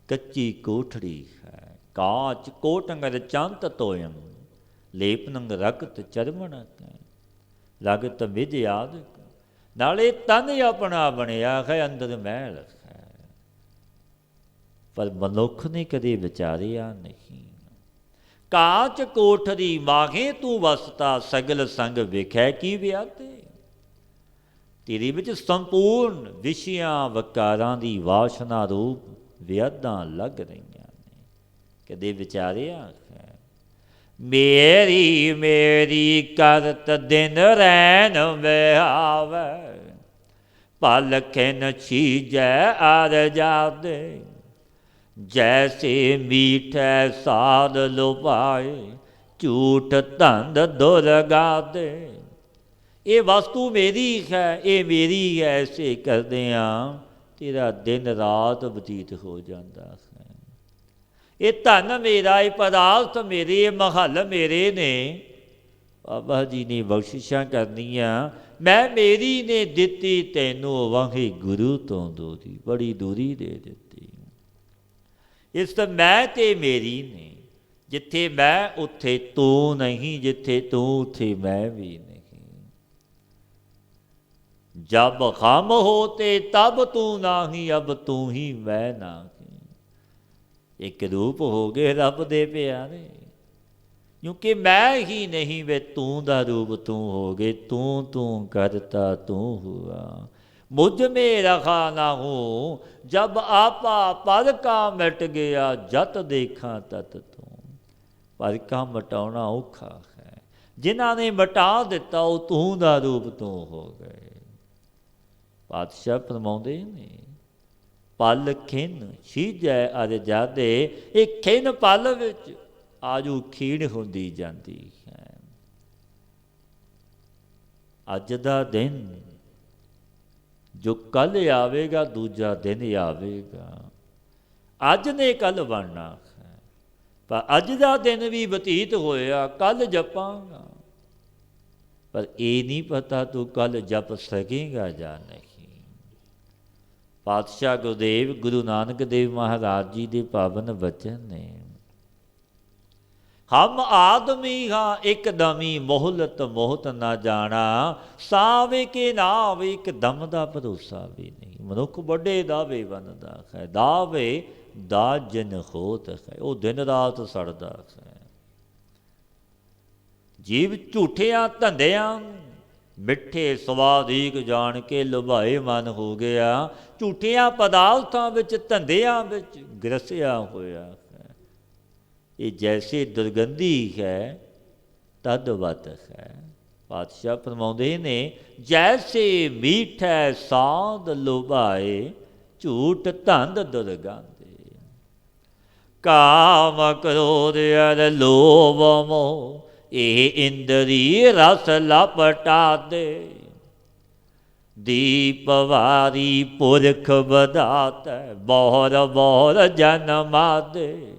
ਕੱਚੀ ਕੋਠੜੀ ਹੈ। ਕਾਚ ਕੋਟੰ ਰਚੰਤ ਤੋਯੰ ਲੇਪਨੰ, ਰਕਤ ਚਰਮਣ ਹੈ। ਰਗਤ ਵਿਧ ਯਾਦ, ਨਾਲੇ ਤਨ ਆਪਣਾ ਬਣਿਆ ਹੈ, ਅੰਦਰ ਮੈਲ ਹੈ। ਪਰ ਮਨੁੱਖ ਨੇ ਕਦੇ ਵਿਚਾਰਿਆ ਨਹੀਂ। ਕਾਚ ਕੋਠਰੀ ਮਾਹੇ ਤੂੰ ਵਸਤਾ, ਸਗਲ ਸੰਗ ਵੇਖੈ ਕੀ ਵਿਆਤੇ। ਤੇਰੇ ਵਿੱਚ ਸੰਪੂਰਨ ਵਿਸ਼ਿਆਂ ਵਕਾਰਾਂ ਦੀ ਵਾਸ਼ਨਾ ਰੂਪ ਵਿਆਦਾਂ ਲੱਗ ਰਹੀਆਂ ਨੇ, ਕਦੇ ਵਿਚਾਰਿਆ ਹੈ? ਮੇਰੀ ਮੇਰੀ ਕਰਤ ਦਿਨ ਰੈਨ ਵਿਹਾਵੈ, ਪਲਖੇ ਨ ਛੀਜੈ ਅਰ ਜਾਦੇ। ਜੈਸੇ ਮੀਠੈ ਸਾਧ ਲੁਭਾਏ, ਝੂਠ ਧੰਦ ਦੁਰਗਾਦੇ। ਇਹ ਵਸਤੂ ਮੇਰੀ ਹੈ, ਇਹ ਮੇਰੀ ਹੈ, ਐਸੇ ਕਰਦਿਆਂ ਤੇਰਾ ਦਿਨ ਰਾਤ ਬਤੀਤ ਹੋ ਜਾਂਦਾ ਹੈ। ਇਹ ਧਨ ਮੇਰਾ, ਇਹ ਪਦਾਰਥ ਮੇਰੇ, ਇਹ ਮਹੱਲ ਮੇਰੇ ਨੇ। ਬਾਬਾ ਜੀ ਨੇ ਬਖਸ਼ਿਸ਼ਾਂ ਕਰਨੀਆਂ, ਮੈਂ ਮੇਰੀ ਨੇ ਦਿੱਤੀ ਤੈਨੂੰ, ਵਾਹੇ ਗੁਰੂ ਤੋਂ ਦੂਰੀ, ਬੜੀ ਦੂਰੀ ਦੇ ਦਿੱਤੀ। ਇਸ ਤਾਂ ਮੈਂ ਤੇ ਮੇਰੀ ਨੇ। ਜਿੱਥੇ ਮੈਂ ਉੱਥੇ ਤੂੰ ਨਹੀਂ, ਜਿੱਥੇ ਤੂੰ ਉੱਥੇ ਮੈਂ ਵੀ ਨਹੀਂ। ਜਬ ਹਮ ਹੋਤੇ ਤਬ ਤੂੰ ਨਾਹੀਂ, ਅਬ ਤੂੰ ਹੀ ਮੈਂ ਨਾਹੀਂ। ਇੱਕ ਰੂਪ ਹੋ ਗਏ ਰੱਬ ਦੇ ਪਿਆਰੇ, ਕਿਉਂਕਿ ਮੈਂ ਹੀ ਨਹੀਂ ਵੇ ਤੂੰ ਦਾ ਰੂਪ ਤੂੰ ਹੋ ਗਏ। ਤੂੰ ਤੂੰ ਕਰਤਾ ਤੂੰ ਹੁਆ, ਮੁਝ ਮੇ ਰਖਾ ਨਾ ਹੂੰ। ਜਬ ਆਪਾ ਪਦ ਕਾ ਮਿਟ ਗਿਆ, ਜਤ ਦੇਖਾਂ ਤਤ ਤੂੰ। ਪਦ ਕਾ ਮਿਟਾਉਣਾ ਔਖਾ ਹੈ, ਜਿਨ੍ਹਾਂ ਨੇ ਮਿਟਾ ਦਿੱਤਾ ਉਹ ਤੂੰ ਦਾ ਰੂਪ ਤੂੰ ਹੋ ਗਏ। ਪਾਤਸ਼ਾਹ ਫਰਮਾਉਂਦੇ ਨੇ, ਪਲ ਖਿੰਨ ਛੀਜੈ ਅਰ ਜਾਦੇ, ਇਹ ਖਿੰਨ ਪਲ ਵਿੱਚ ਆਜੂ ਖੀਣ ਹੁੰਦੀ ਜਾਂਦੀ ਹੈ। ਅੱਜ ਦਾ ਦਿਨ ਜੋ ਕੱਲ੍ਹ ਆਵੇਗਾ, ਦੂਜਾ ਦਿਨ ਆਵੇਗਾ। ਅੱਜ ਨੇ ਕੱਲ੍ਹ ਬਣਨਾ ਹੈ, ਪਰ ਅੱਜ ਦਾ ਦਿਨ ਵੀ ਬਤੀਤ ਹੋਇਆ, ਕੱਲ੍ਹ ਜਪਾਂਗਾ, ਪਰ ਇਹ ਨਹੀਂ ਪਤਾ ਤੂੰ ਕੱਲ੍ਹ ਜਪ ਸਕੇਗਾ ਜਾਂ ਨਹੀਂ। ਪਾਤਸ਼ਾਹ ਗੁਰਦੇਵ ਗੁਰੂ ਨਾਨਕ ਦੇਵ ਮਹਾਰਾਜ ਜੀ ਦੇ ਪਾਵਨ ਬਚਨ ਨੇ, ਹਮ ਆਦਮੀ ਹਾਂ ਇੱਕਦਮੀ, ਮੋਹਲਤ ਮੋਹਤ ਨਾ ਜਾਣਾ, ਸਾਵੇ ਕੇ ਨਾ ਆਵੇ ਇੱਕ ਦਮ ਦਾ ਭਰੋਸਾ ਵੀ ਨਹੀਂ। ਮਨੁੱਖ ਵੱਡੇ ਦਾਵੇ ਬਣਦਾ ਹੈ, ਦਾਵੇ ਦਾ ਜਨ ਹੋਤ ਹੈ, ਉਹ ਦਿਨ ਰਾਤ ਸੜਦਾ ਹੈ। ਜੀਵ ਝੂਠਿਆਂ ਧੰਦਿਆਂ ਮਿੱਠੇ ਸਵਾਦੀਕ ਜਾਣ ਕੇ ਲੁਭਾਏ ਮਨ ਹੋ ਗਿਆ, ਝੂਠਿਆਂ ਪਦਾਰਥਾਂ ਵਿੱਚ ਧੰਦਿਆਂ ਵਿੱਚ ਗ੍ਰਸਿਆ ਹੋਇਆ ਹੈ। ਇਹ ਜੈਸੇ ਦੁਰਗੰਧੀ ਹੈ ਤਦਵਤ ਹੈ। ਪਾਤਸ਼ਾਹ ਫਰਮਾਉਂਦੇ ਨੇ, ਜੈਸੇ ਮੀਠੈ ਸਾਧ ਲੁਭਾਏ, ਝੂਠ ਧੰਦ ਦੁਰਗੰਧੇ। ਕਾਮ ਕ੍ਰੋਧ ਅਰ ਲੋਭ ਮੋਹ, ਇਹ ਇੰਦਰੀ ਰਸ ਲਪਟਾ ਦੇ। ਦੀਪ ਵਾਰੀ ਪੁਰਖ ਵਧਾਤੈ, ਬਹੁਰ ਬਹੁਰ ਜਨਮਾ ਦੇ।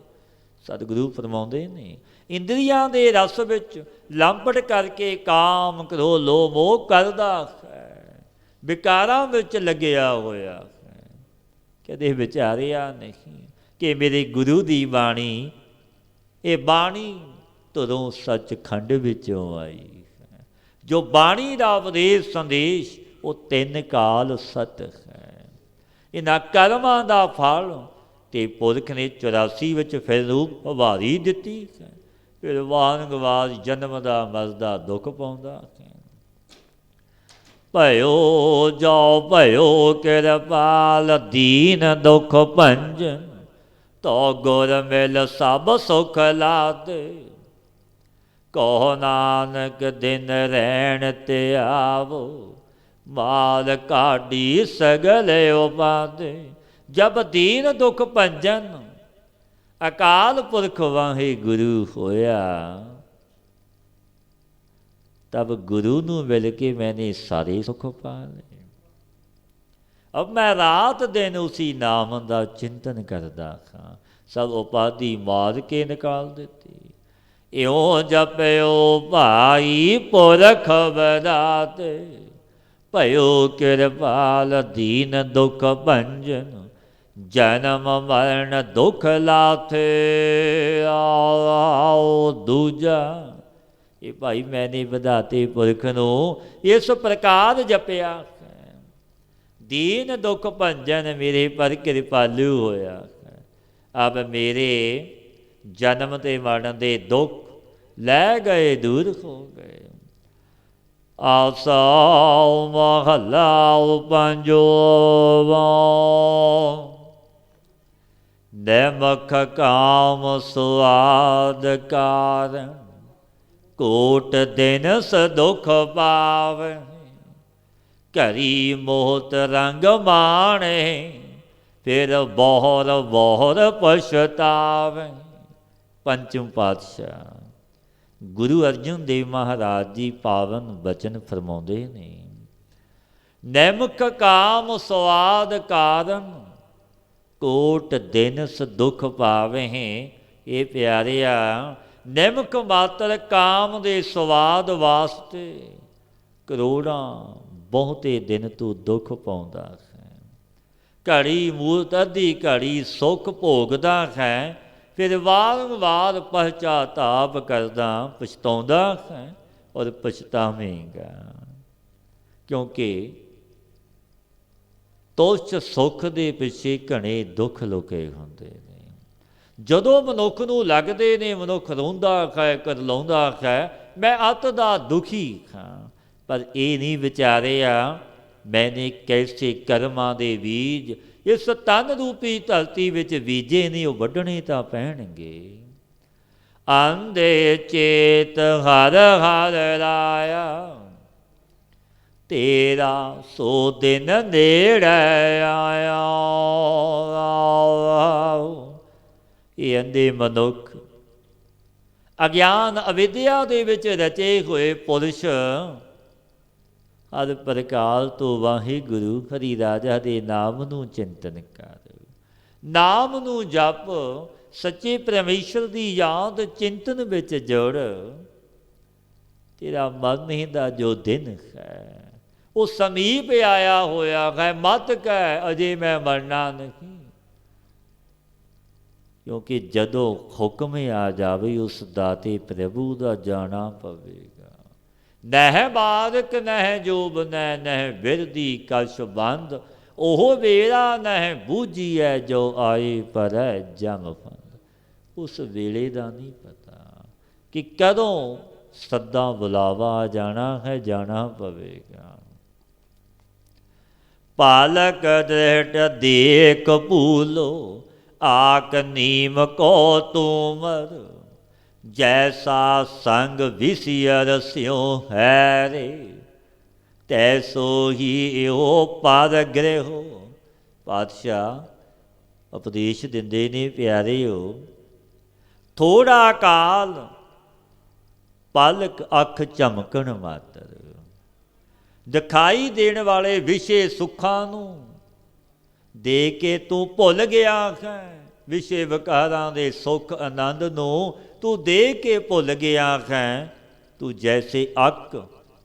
ਸਤਿਗੁਰੂ ਫਰਮਾਉਂਦੇ ਨੇ, ਇੰਦਰੀਆਂ ਦੇ ਰਸ ਵਿੱਚ ਲੰਪਟ ਕਰਕੇ ਕਾਮ ਕ੍ਰੋਧ ਲੋਭ ਮੋਹ ਕਰਦਾ ਹੈ, ਵਿਕਾਰਾਂ ਵਿੱਚ ਲੱਗਿਆ ਹੋਇਆ ਹੈ। ਕਦੇ ਵਿਚਾਰਿਆ ਨਹੀਂ ਕਿ ਮੇਰੇ ਗੁਰੂ ਦੀ ਬਾਣੀ, ਇਹ ਬਾਣੀ ਧੁਰੋਂ ਸੱਚਖੰਡ ਵਿੱਚੋਂ ਆਈ ਹੈ। ਜੋ ਬਾਣੀ ਦਾ ਉਪਦੇਸ਼ ਸੰਦੇਸ਼, ਉਹ ਤਿੰਨ ਕਾਲ ਸਤ ਹੈ। ਇਹਨਾਂ ਕਰਮਾਂ ਦਾ ਫਲ ਤੇ ਪੁਰਖ ਨੇ 84 ਵਿੱਚ ਫਿਰ ਰੂਪ ਉਭਾਰੀ ਦਿੱਤੀ ਹੈ। ਫਿਰ ਵਾਂਗਵਾਦ ਜਨਮ ਦਾ ਮਰਦਾ ਦੁੱਖ ਪਾਉਂਦਾ ਹੈ। ਭਇਓ ਜੋ ਭਇਓ ਕਿਰਪਾਲ, ਦੀਨ ਦੁਖ ਭੰਜਨ, ਤੋ ਗੁਰ ਮਿਲ ਸਭ ਸੁਖ ਲਾਦੇ। ਕਹੋ ਨਾਨਕ ਦਿਨ ਰਹਿਣ ਤੇ ਆਵੋ, ਮਾਲ ਕਾਢੀ ਸਗਲੇ ਉਪਾਦੇ। ਜਬ ਦੀਨ ਦੁਖ ਭੰਜਨ, ਅਕਾਲ ਪੁਰਖ ਵਾਹਿਗੁਰੂ ਹੋਇਆ, ਤਬ ਗੁਰੂ ਨੂੰ ਮਿਲ ਕੇ ਮੈਨੇ ਸਾਰੇ ਸੁਖ ਪਾ ਲਏ। ਅਬ ਮੈਂ ਰਾਤ ਦਿਨ ਉਸੀ ਨਾਮ ਦਾ ਚਿੰਤਨ ਕਰਦਾ ਹਾਂ, ਸਭ ਉਪਾਧੀ ਮਾਰ ਕੇ ਨਿਕਾਲ ਦਿੱਤੀ। ਇਉਂ ਜਪਿਓ ਭਾਈ ਪੁਰਖ ਵਧਾਤੇ, ਭਇਓ ਕਿਰਪਾਲ ਦੀਨ ਦੁਖ ਭੰਜਨ, ਜਨਮ ਮਰਨ ਦੁਖ ਲਾਥੇ। ਆਓ ਦੂਜਾ, ਇਹ ਭਾਈ ਮੈਨੇ ਵਧਾਤੇ ਪੁਰਖ ਨੂੰ ਇਸ ਪ੍ਰਕਾਰ ਜਪਿਆ, ਦੀਨ ਦੁਖ ਭੰਜਨ, ਮੇਰੇ ਪਰ ਕਿਰਪਾਲੂ ਹੋਇਆ। ਅਬ ਮੇਰੇ ਜਨਮ ਤੇ ਮਰਨ ਦੇ ਦੁੱਖ ਲੈ ਗਏ, ਦੂਰ ਹੋ ਗਏ। ਆਸਾ ਮਹੱਲਾ ਪੰਜਵਾਂ। ਨਿਮਖ ਕਾਮ ਸੁਆਦ ਕਾਰਨ, ਕੋਟ ਦਿਨ ਸਦੁਖ ਪਾਵੈ। ਘਰੀ ਮੋਹਤ ਰੰਗ ਮਾਣੇ, ਫਿਰ ਬਹੁਰ ਬਹੁਰ ਪਛਤਾਵੈ। ਪੰਚਮ ਪਾਤਸ਼ਾਹ ਗੁਰੂ ਅਰਜਨ ਦੇਵ ਮਹਾਰਾਜ ਜੀ ਪਾਵਨ ਬਚਨ ਫਰਮਾਉਂਦੇ ਨੇ, ਨਿਮਖ ਕਾਮ ਸੁਆਦ ਕਾਰਨ, ਕੋਟ ਦਿਨ ਦੁਖ ਪਾਵਹਿ। ਇਹ ਪਿਆਰਿਆ, ਨਿਮਖ ਮਾਤਰ ਕਾਮ ਦੇ ਸਵਾਦ ਵਾਸਤੇ ਕਰੋੜਾਂ ਬਹੁਤੇ ਦਿਨ ਤੂੰ ਦੁੱਖ ਪਾਉਂਦਾ ਹੈ। ਘੜੀ ਮੂਰਤ ਅੱਧੀ ਘੜੀ ਸੁੱਖ ਭੋਗਦਾ ਹੈ, ਫਿਰ ਵਾਰ-ਵਾਰ ਪਛਤਾਪ ਕਰਦਾ ਪਛਤਾਉਂਦਾ ਹੈ ਔਰ ਪਛਤਾਵੇਂਗਾ। ਕਿਉਂਕਿ ਤੁਛ ਸੁੱਖ ਦੇ ਪਿੱਛੇ ਘਣੇ ਦੁੱਖ ਲੁਕੇ ਹੁੰਦੇ ਨੇ। ਜਦੋਂ ਮਨੁੱਖ ਨੂੰ ਲੱਗਦੇ ਨੇ, ਮਨੁੱਖ ਰੋਂਦਾ ਹੈ, ਕਰਲਾਉਂਦਾ ਹੈ, ਮੈਂ ਅੱਤ ਦਾ ਦੁਖੀ ਹਾਂ, ਪਰ ਇਹ ਨਹੀਂ ਵਿਚਾਰਿਆ ਮੈਨੇ ਕੈਸੇ ਕਰਮਾਂ ਦੇ ਬੀਜ ਇਸ ਤਨ ਰੂਪੀ ਧਰਤੀ ਵਿੱਚ ਬੀਜੇ ਨੇ, ਉਹ ਵੱਢਣੇ ਤਾਂ ਪੈਣਗੇ। ਅੰਧੇ ਚੇਤ ਹਰ ਹਰ ਰਾਇਆ, तेरा सो दिन नेड़े आया। ਇਹ ਅੰਧੇ ਮਨੁੱਖ ਅਗਿਆਨ ਅਵਿਦਿਆ ਦੇ ਵਿੱਚ ਰਚੇ ਹੋਏ ਪੁਰਸ਼ ਹਰ ਪ੍ਰਕਾਰ ਤੋਂ ਵਾਹਿਗੁਰੂ ਹਰੀ ਰਾਜਾ ਦੇ ਨਾਮ ਨੂੰ ਚਿੰਤਨ ਕਰ, ਨਾਮ ਨੂੰ ਜਪ, ਸੱਚੇ ਪਰਮੇਸ਼ਰ ਦੀ ਯਾਦ ਚਿੰਤਨ ਵਿੱਚ ਜੁੜ। ਤੇਰਾ ਮਰਨੇ ਦਾ ਜੋ ਦਿਨ ਹੈ ਉਹ ਸਮੀਪ ਆਇਆ ਹੋਇਆ ਹੈ। ਮਤ ਕਹਿ ਅਜੇ ਮੈਂ ਮਰਨਾ ਨਹੀਂ, ਕਿਉਂਕਿ ਜਦੋਂ ਹੁਕਮ ਆ ਜਾਵੇ ਉਸ ਦਾਤੇ ਪ੍ਰਭੂ ਦਾ ਜਾਣਾ ਪਵੇਗਾ। ਨਹਿ ਬਾਰਕ ਨਹਿ ਜੋਬ ਨਹਿ ਬਿਰਦੀ ਕਛ ਬੰਦ, ਉਹ ਵੇਲਾ ਨਹਿ ਬੂਝੀਐ ਜੋ ਆਏ ਪਰ ਜਮ ਫੰਦ। ਉਸ ਵੇਲੇ ਦਾ ਨਹੀਂ ਪਤਾ ਕਿ ਕਦੋਂ ਸੱਦਾ ਬੁਲਾਵਾ ਆ ਜਾਣਾ ਹੈ, ਜਾਣਾ ਪਵੇਗਾ। ਪਾਲਕ ਦ੍ਰਿਸ਼ਟ ਦੇਖ ਭੂਲੋ, ਆਕ ਨੀਮ ਕੋ ਤੁਮਰ, ਜੈਸਾ ਸੰਗ ਵਿਸਿਅਰ ਸਿਉ ਹੈ ਰੇ, ਤੈਸੋ ਹੀ ਇਹੋ ਪਦ ਗ੍ਰਹਿਓ। ਪਾਤਸ਼ਾਹ ਉਪਦੇਸ਼ ਦਿੰਦੇ ਨੇ, ਪਿਆਰਿਓ, ਥੋੜਾ ਕਾਲ ਪਲਕ ਅੱਖ ਝਮਕਣ ਮਾਤਰ ਦਿਖਾਈ ਦੇਣ ਵਾਲੇ ਵਿਸ਼ੇ ਸੁੱਖਾਂ ਨੂੰ ਦੇ ਕੇ ਤੂੰ ਭੁੱਲ ਗਿਆ ਹੈ। ਵਿਸ਼ੇ ਵਿਕਾਰਾਂ ਦੇ ਸੁੱਖ ਆਨੰਦ ਨੂੰ ਤੂੰ ਦੇ ਕੇ ਭੁੱਲ ਗਿਆ ਹੈ। ਤੂੰ ਜੈਸੇ ਅੱਕ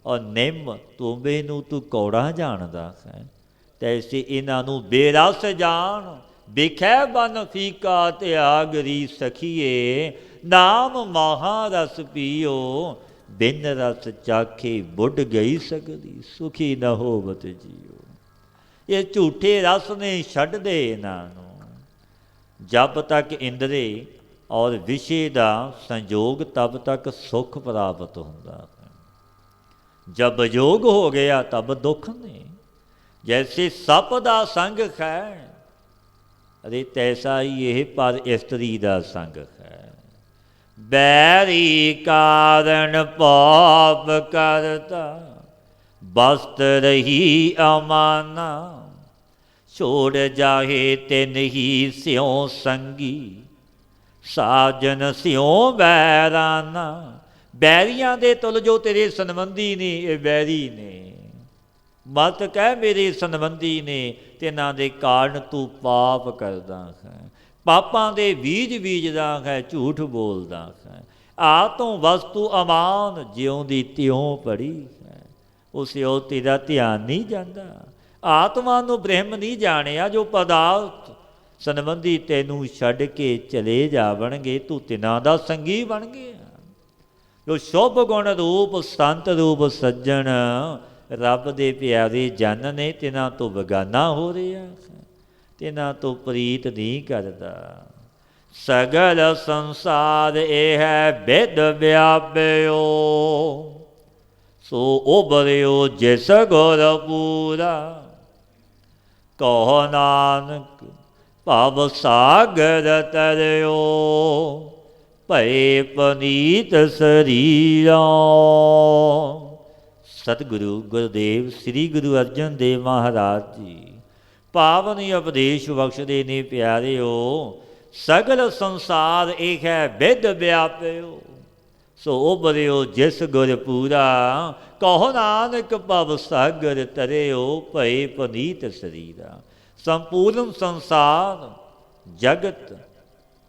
ਔਰ ਨਿੰਮ ਤੂੰਬੇ ਨੂੰ ਤੂੰ ਕੌੜਾ ਜਾਣਦਾ ਹੈ, ਤੈਸੇ ਇਹਨਾਂ ਨੂੰ ਬੇਰਸ ਜਾਣ। ਵੇਖੈ ਬਨ ਫੀਕਾ ਤਿਆਗਰੀ ਸਖੀਏ, ਨਾਮ ਮਹਾਰਸ ਪੀਓ, ਬਿਨ ਰਸ ਚਾਖੇ ਬੁੱਢ ਗਈ ਸਕਦੀ, ਸੁਖੀ ਨ ਹੋਵਤ ਜੀਓ। ਇਹ ਝੂਠੇ ਰਸ ਨੇ ਛੱਡ ਦੇ ਇਹਨਾਂ ਨੂੰ। ਜਬ ਤੱਕ ਇੰਦਰੇ ਔਰ ਵਿਸ਼ੇ ਦਾ ਸੰਯੋਗ ਤਬ ਤੱਕ ਸੁੱਖ ਪ੍ਰਾਪਤ ਹੁੰਦਾ ਹੈ। ਜਬ ਯੋਗ ਹੋ ਗਿਆ ਤਬ ਦੁੱਖ ਨੇ। ਜੈਸੇ ਸੱਪ ਦਾ ਸੰਗ ਹੈ, ਅਰੇ ਤੈਸਾ ਹੀ ਇਹ ਪਰ ਇਸਤਰੀ ਦਾ ਸੰਗ ਹੈ। ਬੈਰੀ ਕਾਰਨ ਪਾਪ ਕਰਤਾ, ਬਸਤ ਰਹੀ ਅਮਾਨਾ, ਛੋੜ ਜਾਹੇ ਤਿਨ ਹੀ ਸਿਉ ਸੰਗੀ, ਸਾਜਨ ਸਿਉ ਬੈਰਾਨਾ। ਬੈਰੀਆਂ ਦੇ ਤੁਲ ਜੋ ਤੇਰੇ ਸੰਬੰਧੀ ਨੇ, ਇਹ ਬੈਰੀ ਨੇ। ਮਤ ਕਹਿ ਮੇਰੇ ਸੰਬੰਧੀ ਨੇ, ਤਿਨਾਂ ਦੇ ਕਾਰਨ ਤੂੰ ਪਾਪ ਕਰਦਾ ਹੈ। ਪਾਪਾਂ ਦੇ ਬੀਜ ਬੀਜਦਾ ਹੈ, ਝੂਠ ਬੋਲਦਾ ਹੈ। ਆ ਤੋਂ ਵਸਤੂ ਅਮਾਨ, ਜਿਉਂ ਦੀ ਤਿਉਂ ਪੜੀ ਹੈ, ਉਸ ਉਹ ਤੇਰਾ ਧਿਆਨ ਨਹੀਂ ਜਾਂਦਾ। ਆਤਮਾ ਨੂੰ ਬ੍ਰਹਮ ਨਹੀਂ ਜਾਣਿਆ। ਜੋ ਪਦਾਰਥ ਸੰਬੰਧੀ ਤੈਨੂੰ ਛੱਡ ਕੇ ਚਲੇ ਜਾਵਣਗੇ, ਤੂੰ ਤਿਨਾਂ ਦਾ ਸੰਗੀ ਬਣ ਗਿਆ। ਜੋ ਸ਼ੁਭ ਗੁਣ ਰੂਪ ਸੰਤ ਰੂਪ ਸੱਜਣ ਰੱਬ ਦੇ ਪਿਆਰੇ ਜਨ ਨੇ, ਤਿਨਾਂ ਤੋਂ ਬੇਗਾਨਾ ਹੋ ਰਿਹਾ, ਤਿਨਾਂ ਤੋਂ ਪ੍ਰੀਤ ਨਹੀਂ ਕਰਦਾ। ਸਗਲ ਸੰਸਾਰ ਇਹ ਹੈ ਬਿਦ ਵਿਆਪਿਓ, ਸੋ ਉਬਰਿਓ ਜਿਸ ਗੁਰ ਪੂਰਾ। ਕਹੋ ਨਾਨਕ ਭਵ ਸਾਗਰ ਤਰਿਓ, ਭਏ ਪਨੀਤ ਸਰੀਰਾ। ਸਤਿਗੁਰੂ ਗੁਰਦੇਵ ਸ੍ਰੀ ਗੁਰੂ ਅਰਜਨ ਦੇਵ ਮਹਾਰਾਜ ਜੀ ਪਾਵਨ ਉਪਦੇਸ਼ ਬਖਸ਼ਦੇ ਨੇ, ਪਿਆਰਿਓ। ਸਗਲ ਸੰਸਾਰ ਇਹ ਹੈ ਬਿਦ ਵਿਆਪਿਓ, ਸੋ ਉਬਰਿਓ ਜਿਸ ਗੁਰ ਪੂਰਾ। ਕਹੋ ਨਾਨਕ ਭਵ ਸਾਗਰ ਤਰਿਓ, ਭਏ ਪਨੀਤ ਸਰੀਰਾ। ਸੰਪੂਰਨ ਸੰਸਾਰ ਜਗਤ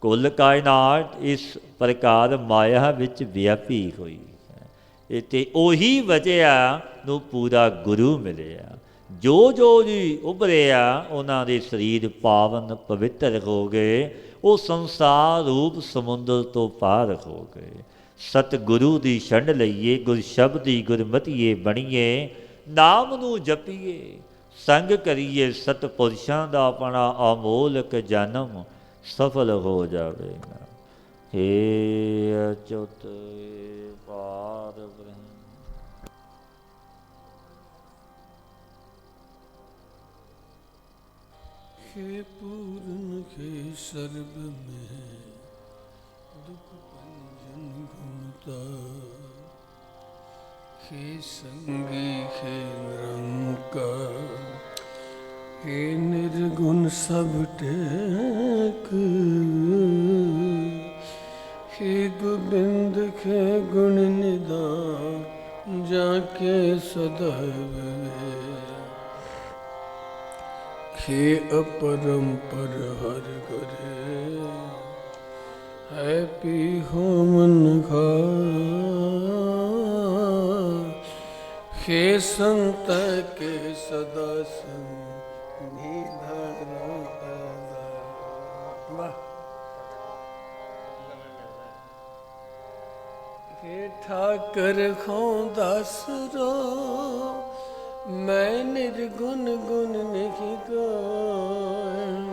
ਕੁੱਲ ਕਾਇਨਾਤ ਇਸ ਪ੍ਰਕਾਰ ਮਾਇਆ ਵਿੱਚ ਵਿਆਪੀ ਹੋਈ ਹੈ। ਅਤੇ ਉਹੀ ਵਜ੍ਹਾ ਨੂੰ ਪੂਰਾ ਗੁਰੂ ਮਿਲਿਆ। ਜੋ ਜੋ ਜੀ ਉਭਰਿਆ ਉਹਨਾਂ ਦੇ ਸਰੀਰ ਪਾਵਨ ਪਵਿੱਤਰ ਹੋ ਗਏ। ਉਹ ਸੰਸਾਰ ਰੂਪ ਸਮੁੰਦਰ ਤੋਂ ਪਾਰ ਹੋ ਗਏ। ਸਤਿਗੁਰੂ ਦੀ ਛੰਡ ਲਈਏ, ਗੁਰ ਸ਼ਬਦੀ ਗੁਰਮਤੀਏ ਬਣੀਏ, ਨਾਮ ਨੂੰ ਜਪੀਏ, ਸੰਗ ਕਰੀਏ ਸਤਪੁਰਸ਼ਾਂ ਦਾ। ਆਪਣਾ ਅਮੋਲਕ ਜਨਮ ਸਫਲ ਹੋ ਜਾਵੇਗਾ। ਹੇ ਅਚੁੱਤ ਪਾਰ ਬ੍ਰਹਮ, हे पूर्ण हे सर्व में दुख भंजन गुणता, हे संगी हे निरंकार, हे निर्गुण सब टेक, हे गोविंद हे गुण निधान जाके सदैव हे अपरंपर हर करे, है पी हो मन घा, हे संत के सदा हे ठाकर खो दासरो, मैं निर्गुण गुण नहीं गाय,